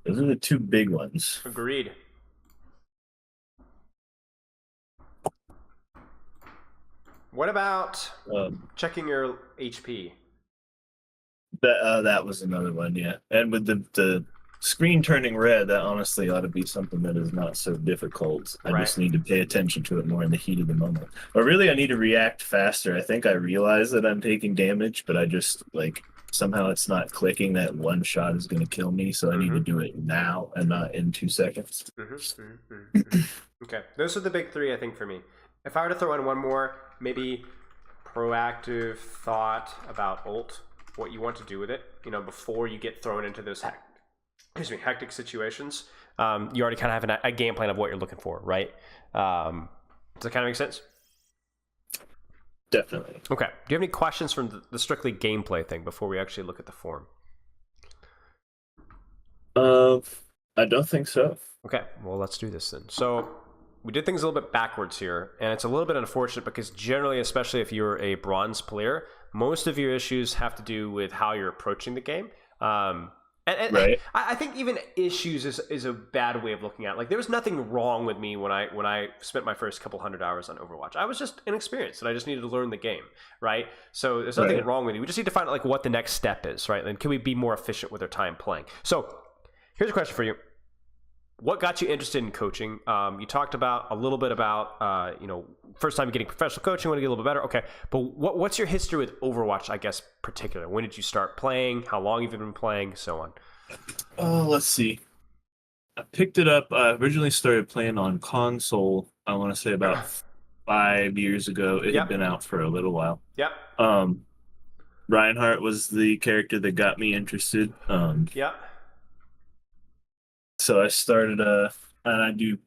Those are the two big ones. Agreed. What about checking your HP? That was another one, yeah. And with the screen turning red, that honestly ought to be something that is not so difficult. I just need to pay attention to it more in the heat of the moment. But really, I need to react faster. I think I realize that I'm taking damage, but I just, like, somehow it's not clicking that one shot is going to kill me, so I need to do it now and not in 2 seconds. Okay, those are the big three, I think, for me. If I were to throw in one more, maybe proactive thought about ult, what you want to do with it, you know, before you get thrown into those hectic situations. You already kind of have a game plan of what you're looking for, right? Does that kind of make sense? Definitely. Okay. Do you have any questions from the strictly gameplay thing before we actually look at the form? I don't think so. Okay, well, let's do this then. So we did things a little bit backwards here, and it's a little bit unfortunate because generally, especially if you're a bronze player, most of your issues have to do with how you're approaching the game. And I think even issues is a bad way of looking at it. Like, there was nothing wrong with me when I spent my first couple 100 hours on Overwatch. I was just inexperienced, and I just needed to learn the game, right? So there's nothing wrong with you. We just need to find out, like, what the next step is, right? And can we be more efficient with our time playing? So here's a question for you. what got you interested in coaching? You talked about a little bit about, first time getting professional coaching, want to get a little bit better. Okay. But what's your history with Overwatch, I guess, particular? When did you start playing? How long have you been playing? So on. Let's see. I picked it up. I originally started playing on console, I want to say about 5 years ago. It had been out for a little while. Yep. Reinhardt was the character that got me interested. Yep. So I started, and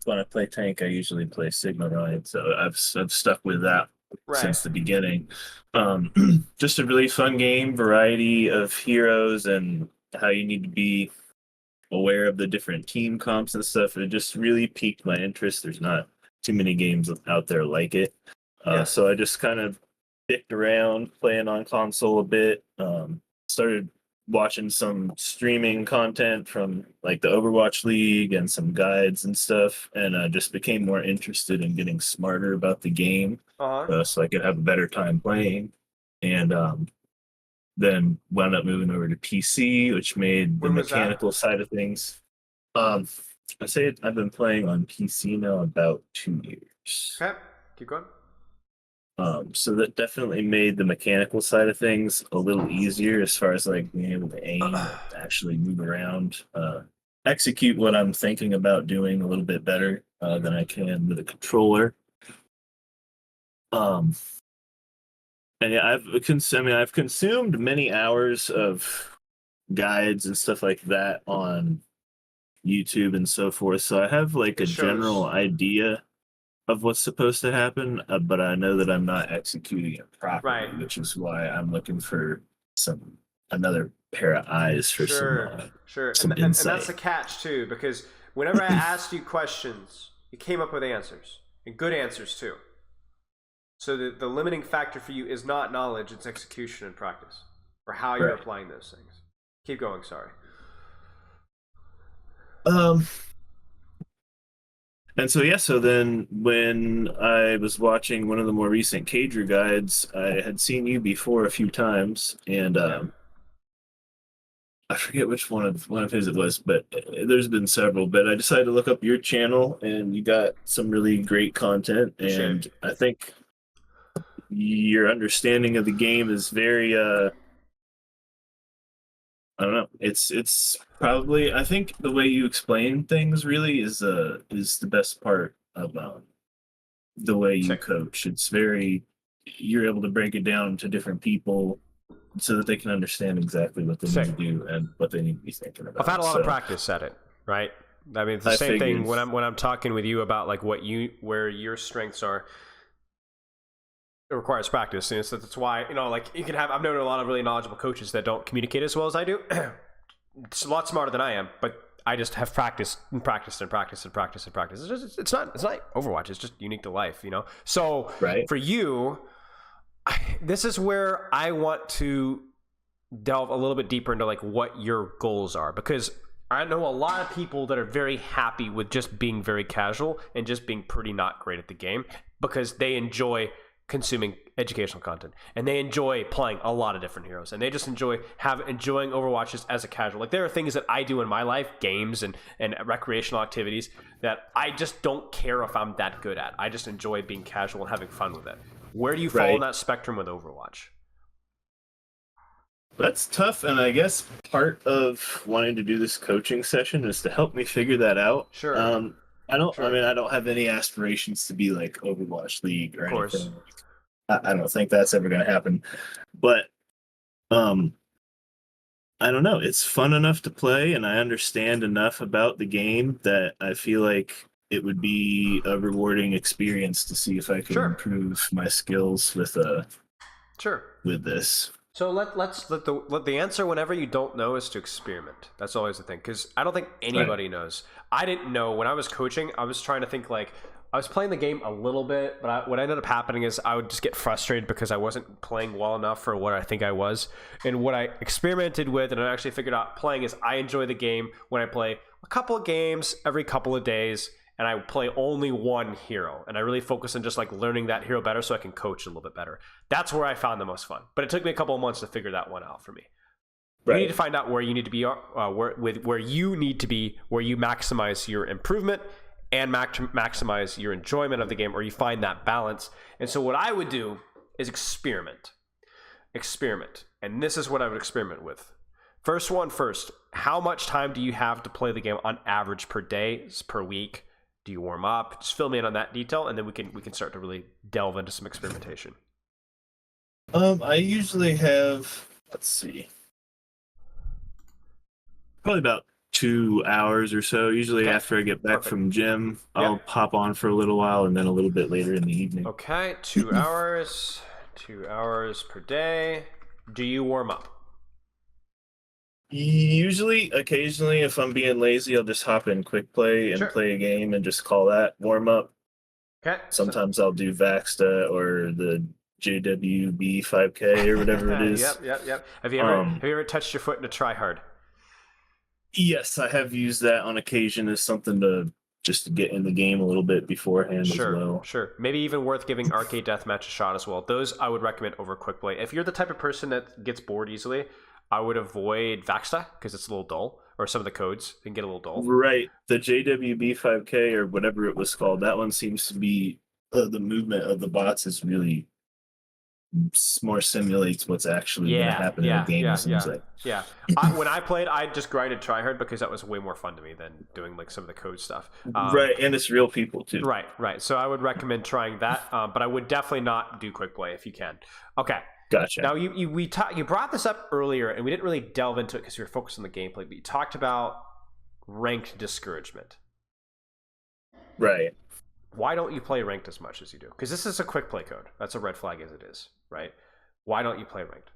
when I play tank, I usually play Sigma Ryan. So I've stuck with that since the beginning. Just a really fun game, variety of heroes and how you need to be aware of the different team comps and stuff. It just really piqued my interest. There's not too many games out there like it. So I just kind of dicked around playing on console a bit. Started watching some streaming content from like the Overwatch League and some guides and stuff, and just became more interested in getting smarter about the game, so I could have a better time playing. And then wound up moving over to PC, which made the mechanical side of things. I say I've been playing on PC now about 2 years. Okay, keep going. So that definitely made the mechanical side of things a little easier as far as like being able to aim and actually move around, execute what I'm thinking about doing a little bit better than I can with a controller. And yeah, I've consumed many hours of guides and stuff like that on YouTube and so forth. So I have like a general idea of what's supposed to happen, but I know that I'm not executing it properly, which is why I'm looking for another pair of eyes for some insight. And that's the catch too, because whenever I asked you questions, you came up with answers, and good answers too. So the limiting factor for you is not knowledge, it's execution and practice, or how you're applying those things. Keep going, sorry. And so then when I was watching one of the more recent Cadre guides, I had seen you before a few times, and I forget which one of his it was, but there's been several. But I decided to look up your channel, and you got some really great content, and I think your understanding of the game is very I don't know. It's probably, I think the way you explain things really is the best part about the way you coach. It's very, you're able to break it down to different people so that they can understand exactly what they need to do and what they need to be thinking about. I've had a lot of practice at it, right? I mean, it's the same thing when I'm talking with you about like where your strengths are. It requires practice, and so that's why like you can have. I've known a lot of really knowledgeable coaches that don't communicate as well as I do. It's a lot smarter than I am, but I just have practiced and practiced and practiced and practiced and practiced. It's not Overwatch. It's just unique to life, So for you, this is where I want to delve a little bit deeper into like what your goals are, because I know a lot of people that are very happy with just being very casual and just being pretty not great at the game because they enjoy consuming educational content and they enjoy playing a lot of different heroes and they just enjoying Overwatch as a casual. Like there are things that I do in my life, games and recreational activities, that I just don't care if I'm that good at. I just enjoy being casual and having fun with it. Where do you fall on that spectrum with Overwatch? That's tough, and I guess part of wanting to do this coaching session is to help me figure that out. Sure. I don't have any aspirations to be like Overwatch League or anything. I don't think that's ever going to happen. But I don't know. It's fun enough to play, and I understand enough about the game that I feel like it would be a rewarding experience to see if I can improve my skills with with this. So let the answer whenever you don't know is to experiment. That's always the thing, because I don't think anybody knows. I didn't know when I was coaching. I was trying to think like I was playing the game a little bit, but what ended up happening is I would just get frustrated because I wasn't playing well enough for what I think I was. And what I experimented with and I actually figured out playing is I enjoy the game when I play a couple of games every couple of days. And I play only one hero. And I really focus on just like learning that hero better so I can coach a little bit better. That's where I found the most fun. But it took me a couple of months to figure that one out for me. You need to find out where you need to be, where you need to be, where you maximize your improvement and maximize your enjoyment of the game, or you find that balance. And so what I would do is experiment. And this is what I would experiment with. First, how much time do you have to play the game on average per day, per week? Do you warm up? Just fill me in on that detail, and then we can start to really delve into some experimentation. I usually have, let's see, probably about 2 hours or so. Usually after I get back from gym, I'll hop on for a little while, and then a little bit later in the evening. Okay, 2 hours, 2 hours per day. Do you warm up? Usually, occasionally, if I'm being lazy, I'll just hop in quick play and play a game and just call that warm up. Okay. Sometimes I'll do Vaxta or the JWB 5K or whatever it is. Yep. Have you ever touched your foot in a try hard? Yes, I have used that on occasion as something to just get in the game a little bit beforehand as well. Sure. Maybe even worth giving Arcade Deathmatch a shot as well. Those I would recommend over quick play. If you're the type of person that gets bored easily, I would avoid Vaxta because it's a little dull, or some of the codes can get a little dull. Right. The JWB 5K or whatever it was called, that one seems to be the movement of the bots is really more simulates what's actually going to happen in the game. When I played, I just grinded tryhard because that was way more fun to me than doing like some of the code stuff. Right, and it's real people too. Right. So I would recommend trying that, but I would definitely not do quick play if you can. Okay. Gotcha. Now you brought this up earlier, and we didn't really delve into it because we were focused on the gameplay. But you talked about ranked discouragement. Right. Why don't you play ranked as much as you do? Because this is a quick play code. That's a red flag as it is, right? Why don't you play ranked?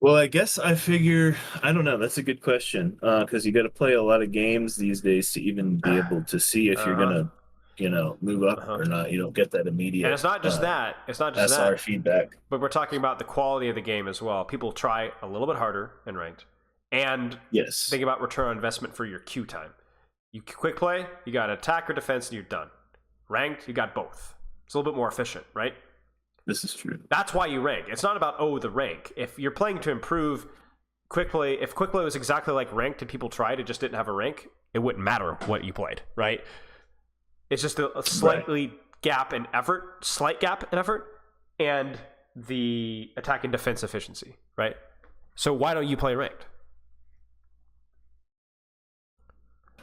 Well, I guess I figure, I don't know. That's a good question because you got to play a lot of games these days to even be able to see if you're going to move up or not. You don't get that immediate. And it's not just that. It's not just SR feedback. But we're talking about the quality of the game as well. People try a little bit harder in ranked. And think about return on investment for your queue time. You quick play, you got attack or defense, and you're done. Ranked, you got both. It's a little bit more efficient, right? This is true. That's why you rank. It's not about, the rank. If you're playing to improve quick play, if quick play was exactly like ranked and people tried, it just didn't have a rank, it wouldn't matter what you played, right? It's just a slight gap in effort, and the attack and defense efficiency, right? So why don't you play ranked?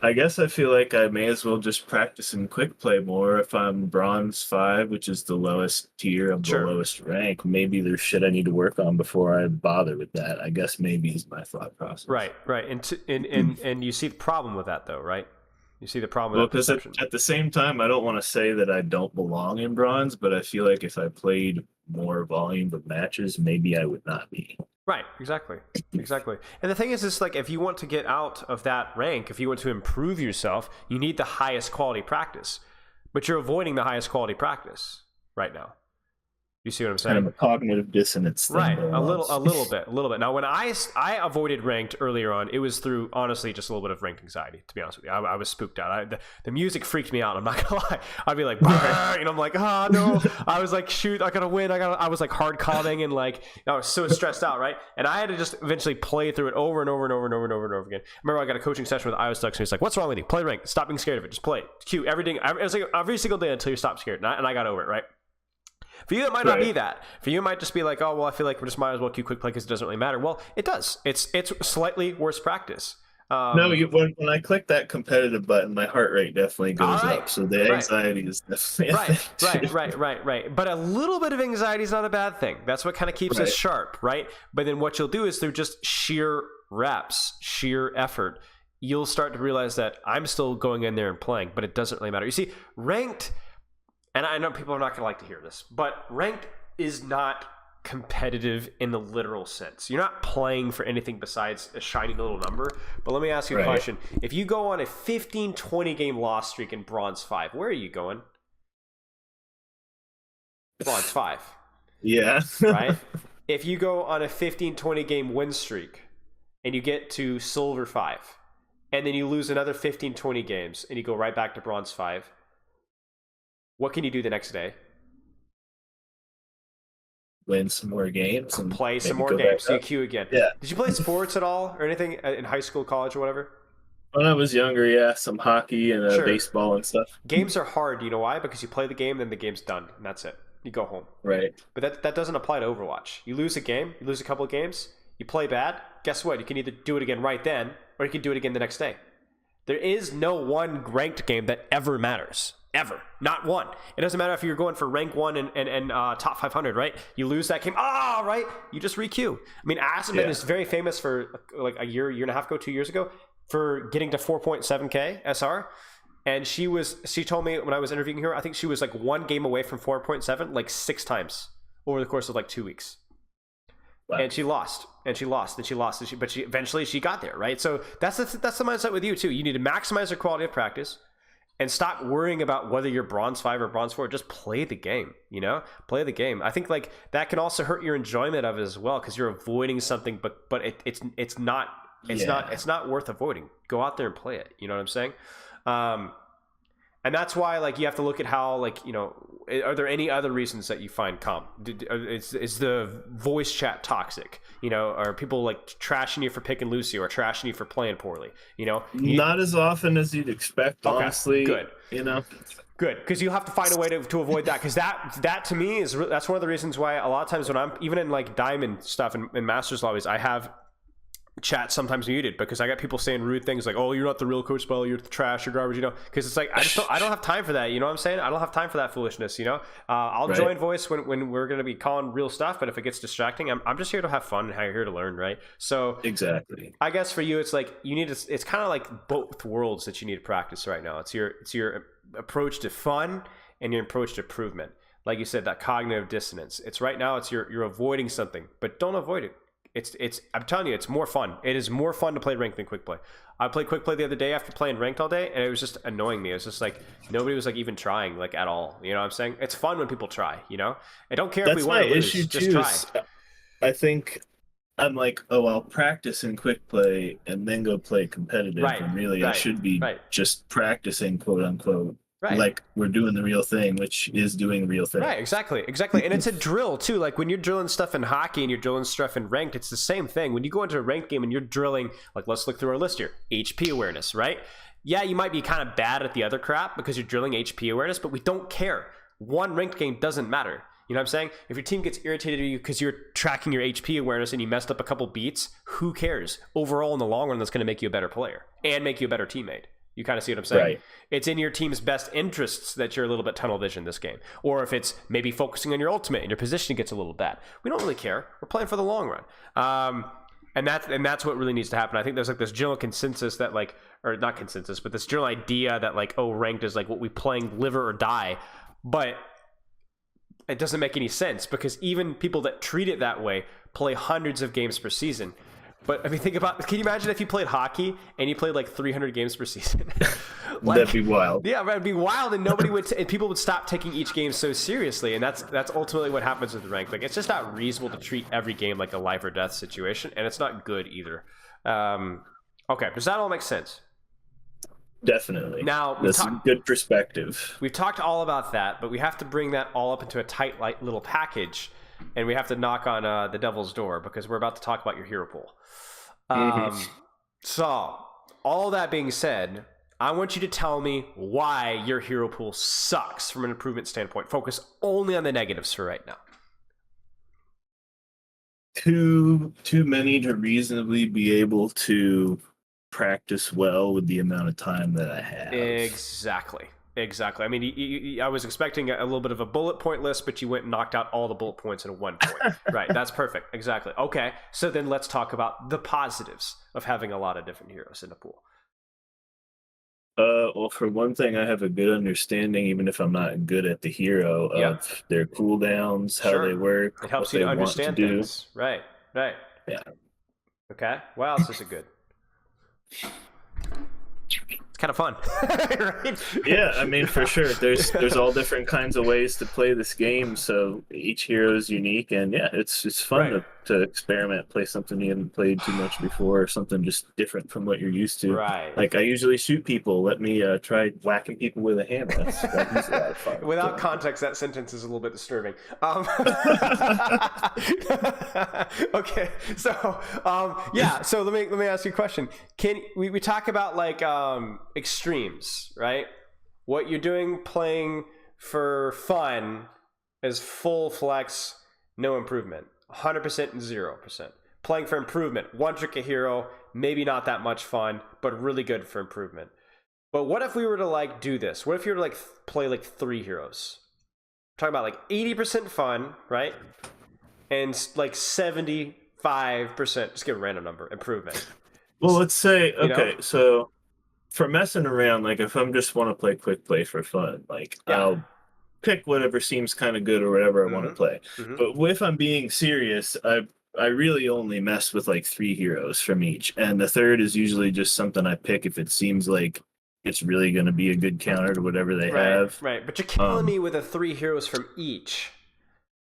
I guess I feel like I may as well just practice in quick play more. If I'm bronze 5, which is the lowest tier of the lowest rank, maybe there's shit I need to work on before I bother with that. I guess maybe is my thought process. Right. And you see the problem with that, though, right? You see the problem with that perception. At the same time, I don't want to say that I don't belong in bronze, but I feel like if I played more volume of matches, maybe I would not be. Right, exactly. And the thing is like if you want to get out of that rank, if you want to improve yourself, you need the highest quality practice. But you're avoiding the highest quality practice right now. You see what I'm saying? Kind of a cognitive dissonance thing. Right, a little bit. Now, when I avoided ranked earlier on, it was through, honestly, just a little bit of ranked anxiety, to be honest with you. I was spooked out. The music freaked me out, I'm not gonna lie. I'd be like, and I'm like, oh, no. I was like, shoot, I gotta win. I was like hard calling and like, I was so stressed out, right? And I had to just eventually play through it over and over again. I remember I got a coaching session with OW2 and he's like, what's wrong with you? Play ranked. Stop being scared of it. Just play. Cue everything. It was like every single day until you stop scared. And I got over it, right? For you, it might not be that. For you, it might just be like, oh, well, I feel like we just might as well queue quick play because it doesn't really matter. Well, it does. It's slightly worse practice. When I click that competitive button, my heart rate definitely goes up. So the anxiety is definitely right. But a little bit of anxiety is not a bad thing. That's what kind of keeps us sharp, right? But then what you'll do is through just sheer reps, sheer effort, you'll start to realize that I'm still going in there and playing, but it doesn't really matter. You see, ranked... And I know people are not going to like to hear this, but ranked is not competitive in the literal sense. You're not playing for anything besides a shiny little number. But let me ask you a question. If you go on a 15-20 game loss streak in Bronze 5, where are you going? Bronze 5. Yeah. Right? If you go on a 15-20 game win streak and you get to Silver 5, and then you lose another 15-20 games and you go right back to Bronze 5, what can you do the next day? win some more games and play some maybe more go games. back up. CQ again. Yeah. Did you play sports at all or anything in high school, college, or whatever? When I was younger, yeah, some hockey and Sure. baseball and stuff. Games are hard. You know why? Because you play the game, then the game's done, and that's it. You go home. Right. But that doesn't apply to Overwatch. You lose a game, you lose a couple of games, you play bad. Guess what? You can either do it again right then, or you can do it again the next day. There is no one ranked game that ever matters. Ever. Not one. It doesn't matter if you're going for rank 1 and top 500, right? You lose that game. Right? You just re-queue. I mean, Aspen is very famous for like a year and a half ago, 2 years ago, for getting to 4.7k SR. And she told me when I was interviewing her, I think she was like one game away from 4.7 like 6 times over the course of like 2 weeks. Wow. And she lost, but she eventually got there, right? So that's the mindset with you too. You need to maximize your quality of practice and stop worrying about whether you're bronze 5 or bronze 4. Just play the game, play the game. I think like that can also hurt your enjoyment of it as well, because you're avoiding something, but it's not worth avoiding. Go out there and play it. You know what I'm saying? And that's why, like, you have to look at how, like, are there any other reasons that you find comp? Is the voice chat toxic? Are people like trashing you for picking Lucio or trashing you for playing poorly? Not as often as you'd expect, honestly. Good. Good, because you have to find a way to avoid that, because that to me that's one of the reasons why a lot of times when I'm even in like Diamond stuff and Masters lobbies, I have chat sometimes muted, because I got people saying rude things like, "Oh, you're not the real Coach Spilo, you're the trash, you're garbage," because it's like I don't have time for that. You know what I'm saying? I don't have time for that foolishness. I'll join voice when we're going to be calling real stuff, but if it gets distracting, I'm just here to have fun and I'm here to learn, right? So exactly. I guess for you, it's like you need to. It's kind of like both worlds that you need to practice right now. It's your approach to fun and your approach to improvement. Like you said, that cognitive dissonance. It's right now. It's you're avoiding something, but don't avoid it. It's I'm telling you, it's more fun. It is more fun to play ranked than quick play. I played quick play the other day after playing ranked all day, and it was just annoying me. It was just like nobody was like even trying like at all. You know what I'm saying? It's fun when people try. I don't care if we win or lose. Just try. I think I'm like, I'll practice in quick play and then go play competitive. Right. And really, I should be just practicing, quote unquote. Right. Like we're doing the real thing, which is doing the real thing. Right, exactly. And it's a drill too. Like when you're drilling stuff in hockey and you're drilling stuff in ranked, it's the same thing. When you go into a ranked game and you're drilling, like let's look through our list here, HP awareness, right? Yeah, you might be kind of bad at the other crap because you're drilling HP awareness, but we don't care. One ranked game doesn't matter. You know what I'm saying? If your team gets irritated at you because you're tracking your HP awareness and you messed up a couple beats, who cares? Overall, in the long run, that's going to make you a better player and make you a better teammate. You kind of see what I'm saying? Right. It's in your team's best interests that you're a little bit tunnel vision this game. Or if it's maybe focusing on your ultimate and your position gets a little bad. We don't really care. We're playing for the long run. And that's what really needs to happen. I think there's like this general consensus that like, or not consensus, but this general idea that like, ranked is like what we playing live or die. But it doesn't make any sense, because even people that treat it that way play hundreds of games per season. But I mean, can you imagine if you played hockey and you played like 300 games per season? That'd be wild. Yeah, that'd be wild, and and people would stop taking each game so seriously, and that's ultimately what happens with the rank. Like, it's just not reasonable to treat every game like a life or death situation, and it's not good either. Okay, does that all make sense? Definitely. Now, that's a good perspective. We've talked all about that, but we have to bring that all up into a tight, little package, and we have to knock on the devil's door, because we're about to talk about your hero pool. So, all that being said, I want you to tell me why your hero pool sucks from an improvement standpoint. Focus only on the negatives for right now. Too many to reasonably be able to practice well with the amount of time that I have. Exactly. I mean, I was expecting a little bit of a bullet point list, but you went and knocked out all the bullet points in one point. Right, that's perfect. Exactly. Okay, so then let's talk about the positives of having a lot of different heroes in the pool. Well, for one thing, I have a good understanding, even if I'm not good at the hero, of their cooldowns, how they work. It helps you to understand things. Right. Yeah. Okay. What else is it good? It's kind of fun. Right? Yeah, I mean, for sure. There's all different kinds of ways to play this game, so each hero is unique, and yeah, it's fun to to experiment, play something you haven't played too much before, or something just different from what you're used to. Right. Like I usually shoot people. Let me try whacking people with a hammer. That's a lot of fun. Without context, that sentence is a little bit disturbing. Okay, so yeah. So let me ask you a question. Can we talk about like extremes, right? What you're doing playing for fun is full flex, no improvement, 100% and 0%. Playing for improvement, one trick a hero, maybe not that much fun, but really good for improvement. But what if we were to like do this? What if you were to like play like 3 heroes? We're talking about like 80% fun, right? And like 75%, just give a random number, improvement. Well, let's say, You know? okay, so for messing around, like if I'm just want to play quick play for fun, like Yeah. I'll pick whatever seems kind of good or whatever I want to play. Mhm. But if I'm being serious, I really only mess with like 3 heroes from each, and the third is usually just something I pick if it seems like it's really going to be a good counter to whatever they have. Right. But you're killing me with the 3 heroes from each.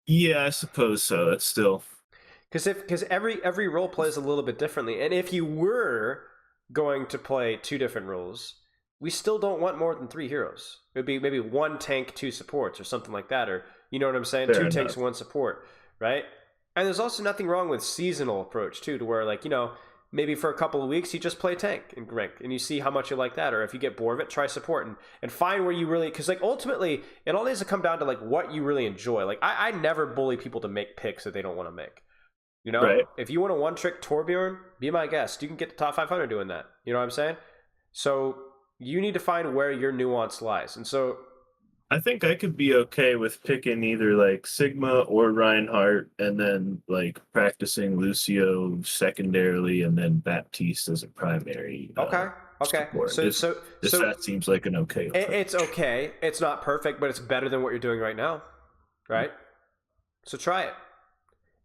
Yeah, I suppose so. It's still Because every role plays a little bit differently, and if you were going to play 2 different roles, we still don't want more than 3 heroes. It would be maybe 1 tank, 2 supports, or something like that, or you know what I'm saying? Fair 2 enough. tanks, 1 support, right? And there's also nothing wrong with seasonal approach too, to where like maybe for a couple of weeks you just play tank and rank, and you see how much you like that, or if you get bored of it, try support and find where you really, because like ultimately it all needs to come down to like what you really enjoy. Like I never bully people to make picks that they don't want to make. Right. If you want a 1-trick Torbjorn, be my guest. You can get to top 500 doing that. You know what I'm saying? So you need to find where your nuance lies. And so I think I could be okay with picking either like Sigma or Reinhardt, and then like practicing Lucio secondarily, and then Baptiste as a primary. Okay. Support. So that seems like an okay. It's okay. It's not perfect, but it's better than what you're doing right now, right? So try it.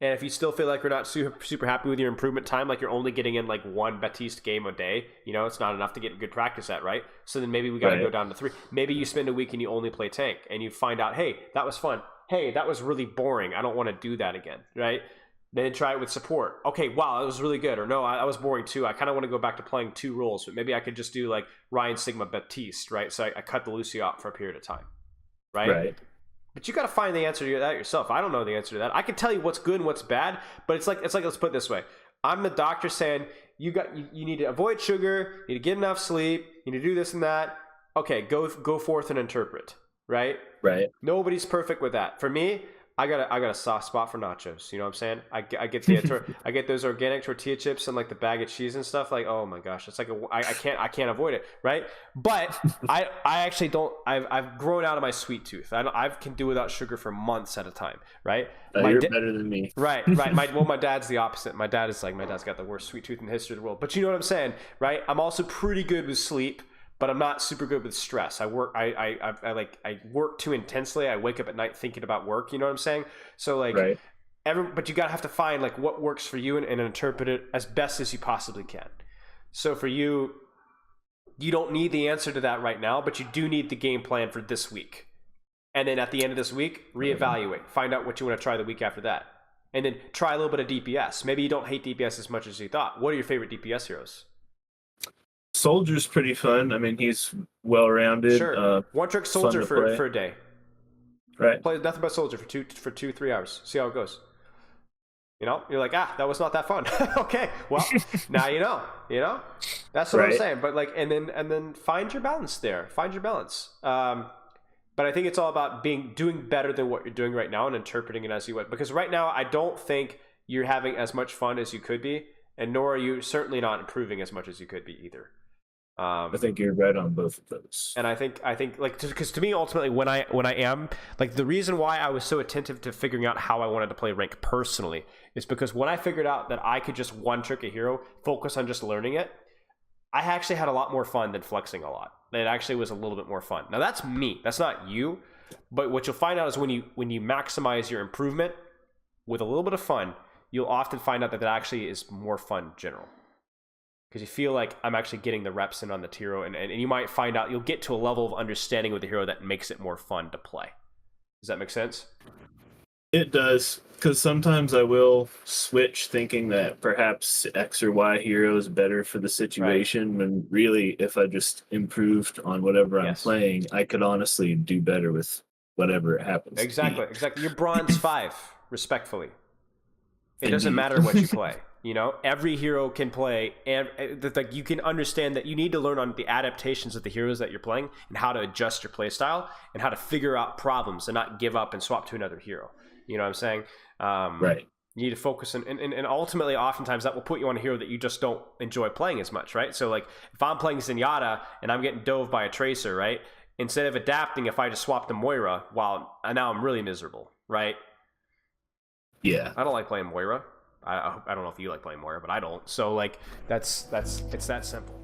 And if you still feel like you're not super happy with your improvement time, like you're only getting in like 1 Baptiste game a day, it's not enough to get good practice at, right? So then maybe we got to go down to 3. Maybe you spend a week and you only play tank, and you find out, hey, that was fun. Hey, that was really boring. I don't want to do that again, right? Then try it with support. Okay, wow, that was really good. Or no, I was boring too. I kind of want to go back to playing 2 roles, but maybe I could just do like Ryan, Sigma, Baptiste, right? So I cut the Lucio out for a period of time, right? Right. But you got to find the answer to that yourself. I don't know the answer to that. I can tell you what's good and what's bad, but it's like let's put it this way. I'm the doctor saying you need to avoid sugar, you need to get enough sleep, you need to do this and that. Okay, go forth and interpret, right? Right. Nobody's perfect with that. For me, I got a soft spot for nachos. You know what I'm saying? I get those organic tortilla chips and like the bag of cheese and stuff. Like, oh my gosh, it's like I can't avoid it, right? But I actually don't. I've grown out of my sweet tooth. I can do without sugar for months at a time, right? You're better than me. Right. My dad's the opposite. My dad's got the worst sweet tooth in the history of the world. But you know what I'm saying, right? I'm also pretty good with sleep, but I'm not super good with stress. I work too intensely. I wake up at night thinking about work. You know what I'm saying? So like, right. But you gotta have to find like what works for you and interpret it as best as you possibly can. So for you, you don't need the answer to that right now, but you do need the game plan for this week. And then at the end of this week, reevaluate. Find out what you want to try the week after that. And then try a little bit of DPS. Maybe you don't hate DPS as much as you thought. What are your favorite DPS heroes? Soldier's pretty fun. I mean, he's well-rounded. Sure. 1-trick Soldier for a day. Right. Play nothing but Soldier for 3 hours. See how it goes. You're like, that was not that fun. Okay, well, now you know. That's what I'm saying. But like, and then find your balance there. Find your balance. But I think it's all about doing better than what you're doing right now and interpreting it as you would. Because right now, I don't think you're having as much fun as you could be, and nor are you certainly not improving as much as you could be either. I think you're right on both of those. And I think like, because to me, ultimately, when I am like, the reason why I was so attentive to figuring out how I wanted to play rank personally is because when I figured out that I could just 1-trick a hero, focus on just learning it, I actually had a lot more fun than flexing a lot. It actually was a little bit more fun. Now that's me. That's not you. But what you'll find out is when you maximize your improvement with a little bit of fun, you'll often find out that actually is more fun in general. Because you feel like I'm actually getting the reps in on the hero, and you might find out you'll get to a level of understanding with the hero that makes it more fun to play. Does that make sense? It does. because sometimes I will switch thinking that perhaps X or Y hero is better for the situation. When really, if I just improved on whatever I'm playing, I could honestly do better with whatever it happens. Exactly. You're bronze 5, respectfully. It doesn't Indeed. matter what you play. You know, every hero can play, and like you can understand that you need to learn on the adaptations of the heroes that you're playing and how to adjust your play style and how to figure out problems and not give up and swap to another hero. You know what I'm saying? Right. You need to focus on, and ultimately, oftentimes that will put you on a hero that you just don't enjoy playing as much, right? So, like, if I'm playing Zenyatta and I'm getting dove by a Tracer, right? Instead of adapting, if I just swap to Moira, now I'm really miserable, right? Yeah. I don't like playing Moira. I don't know if you like playing Moira, but I don't. So, like, it's that simple.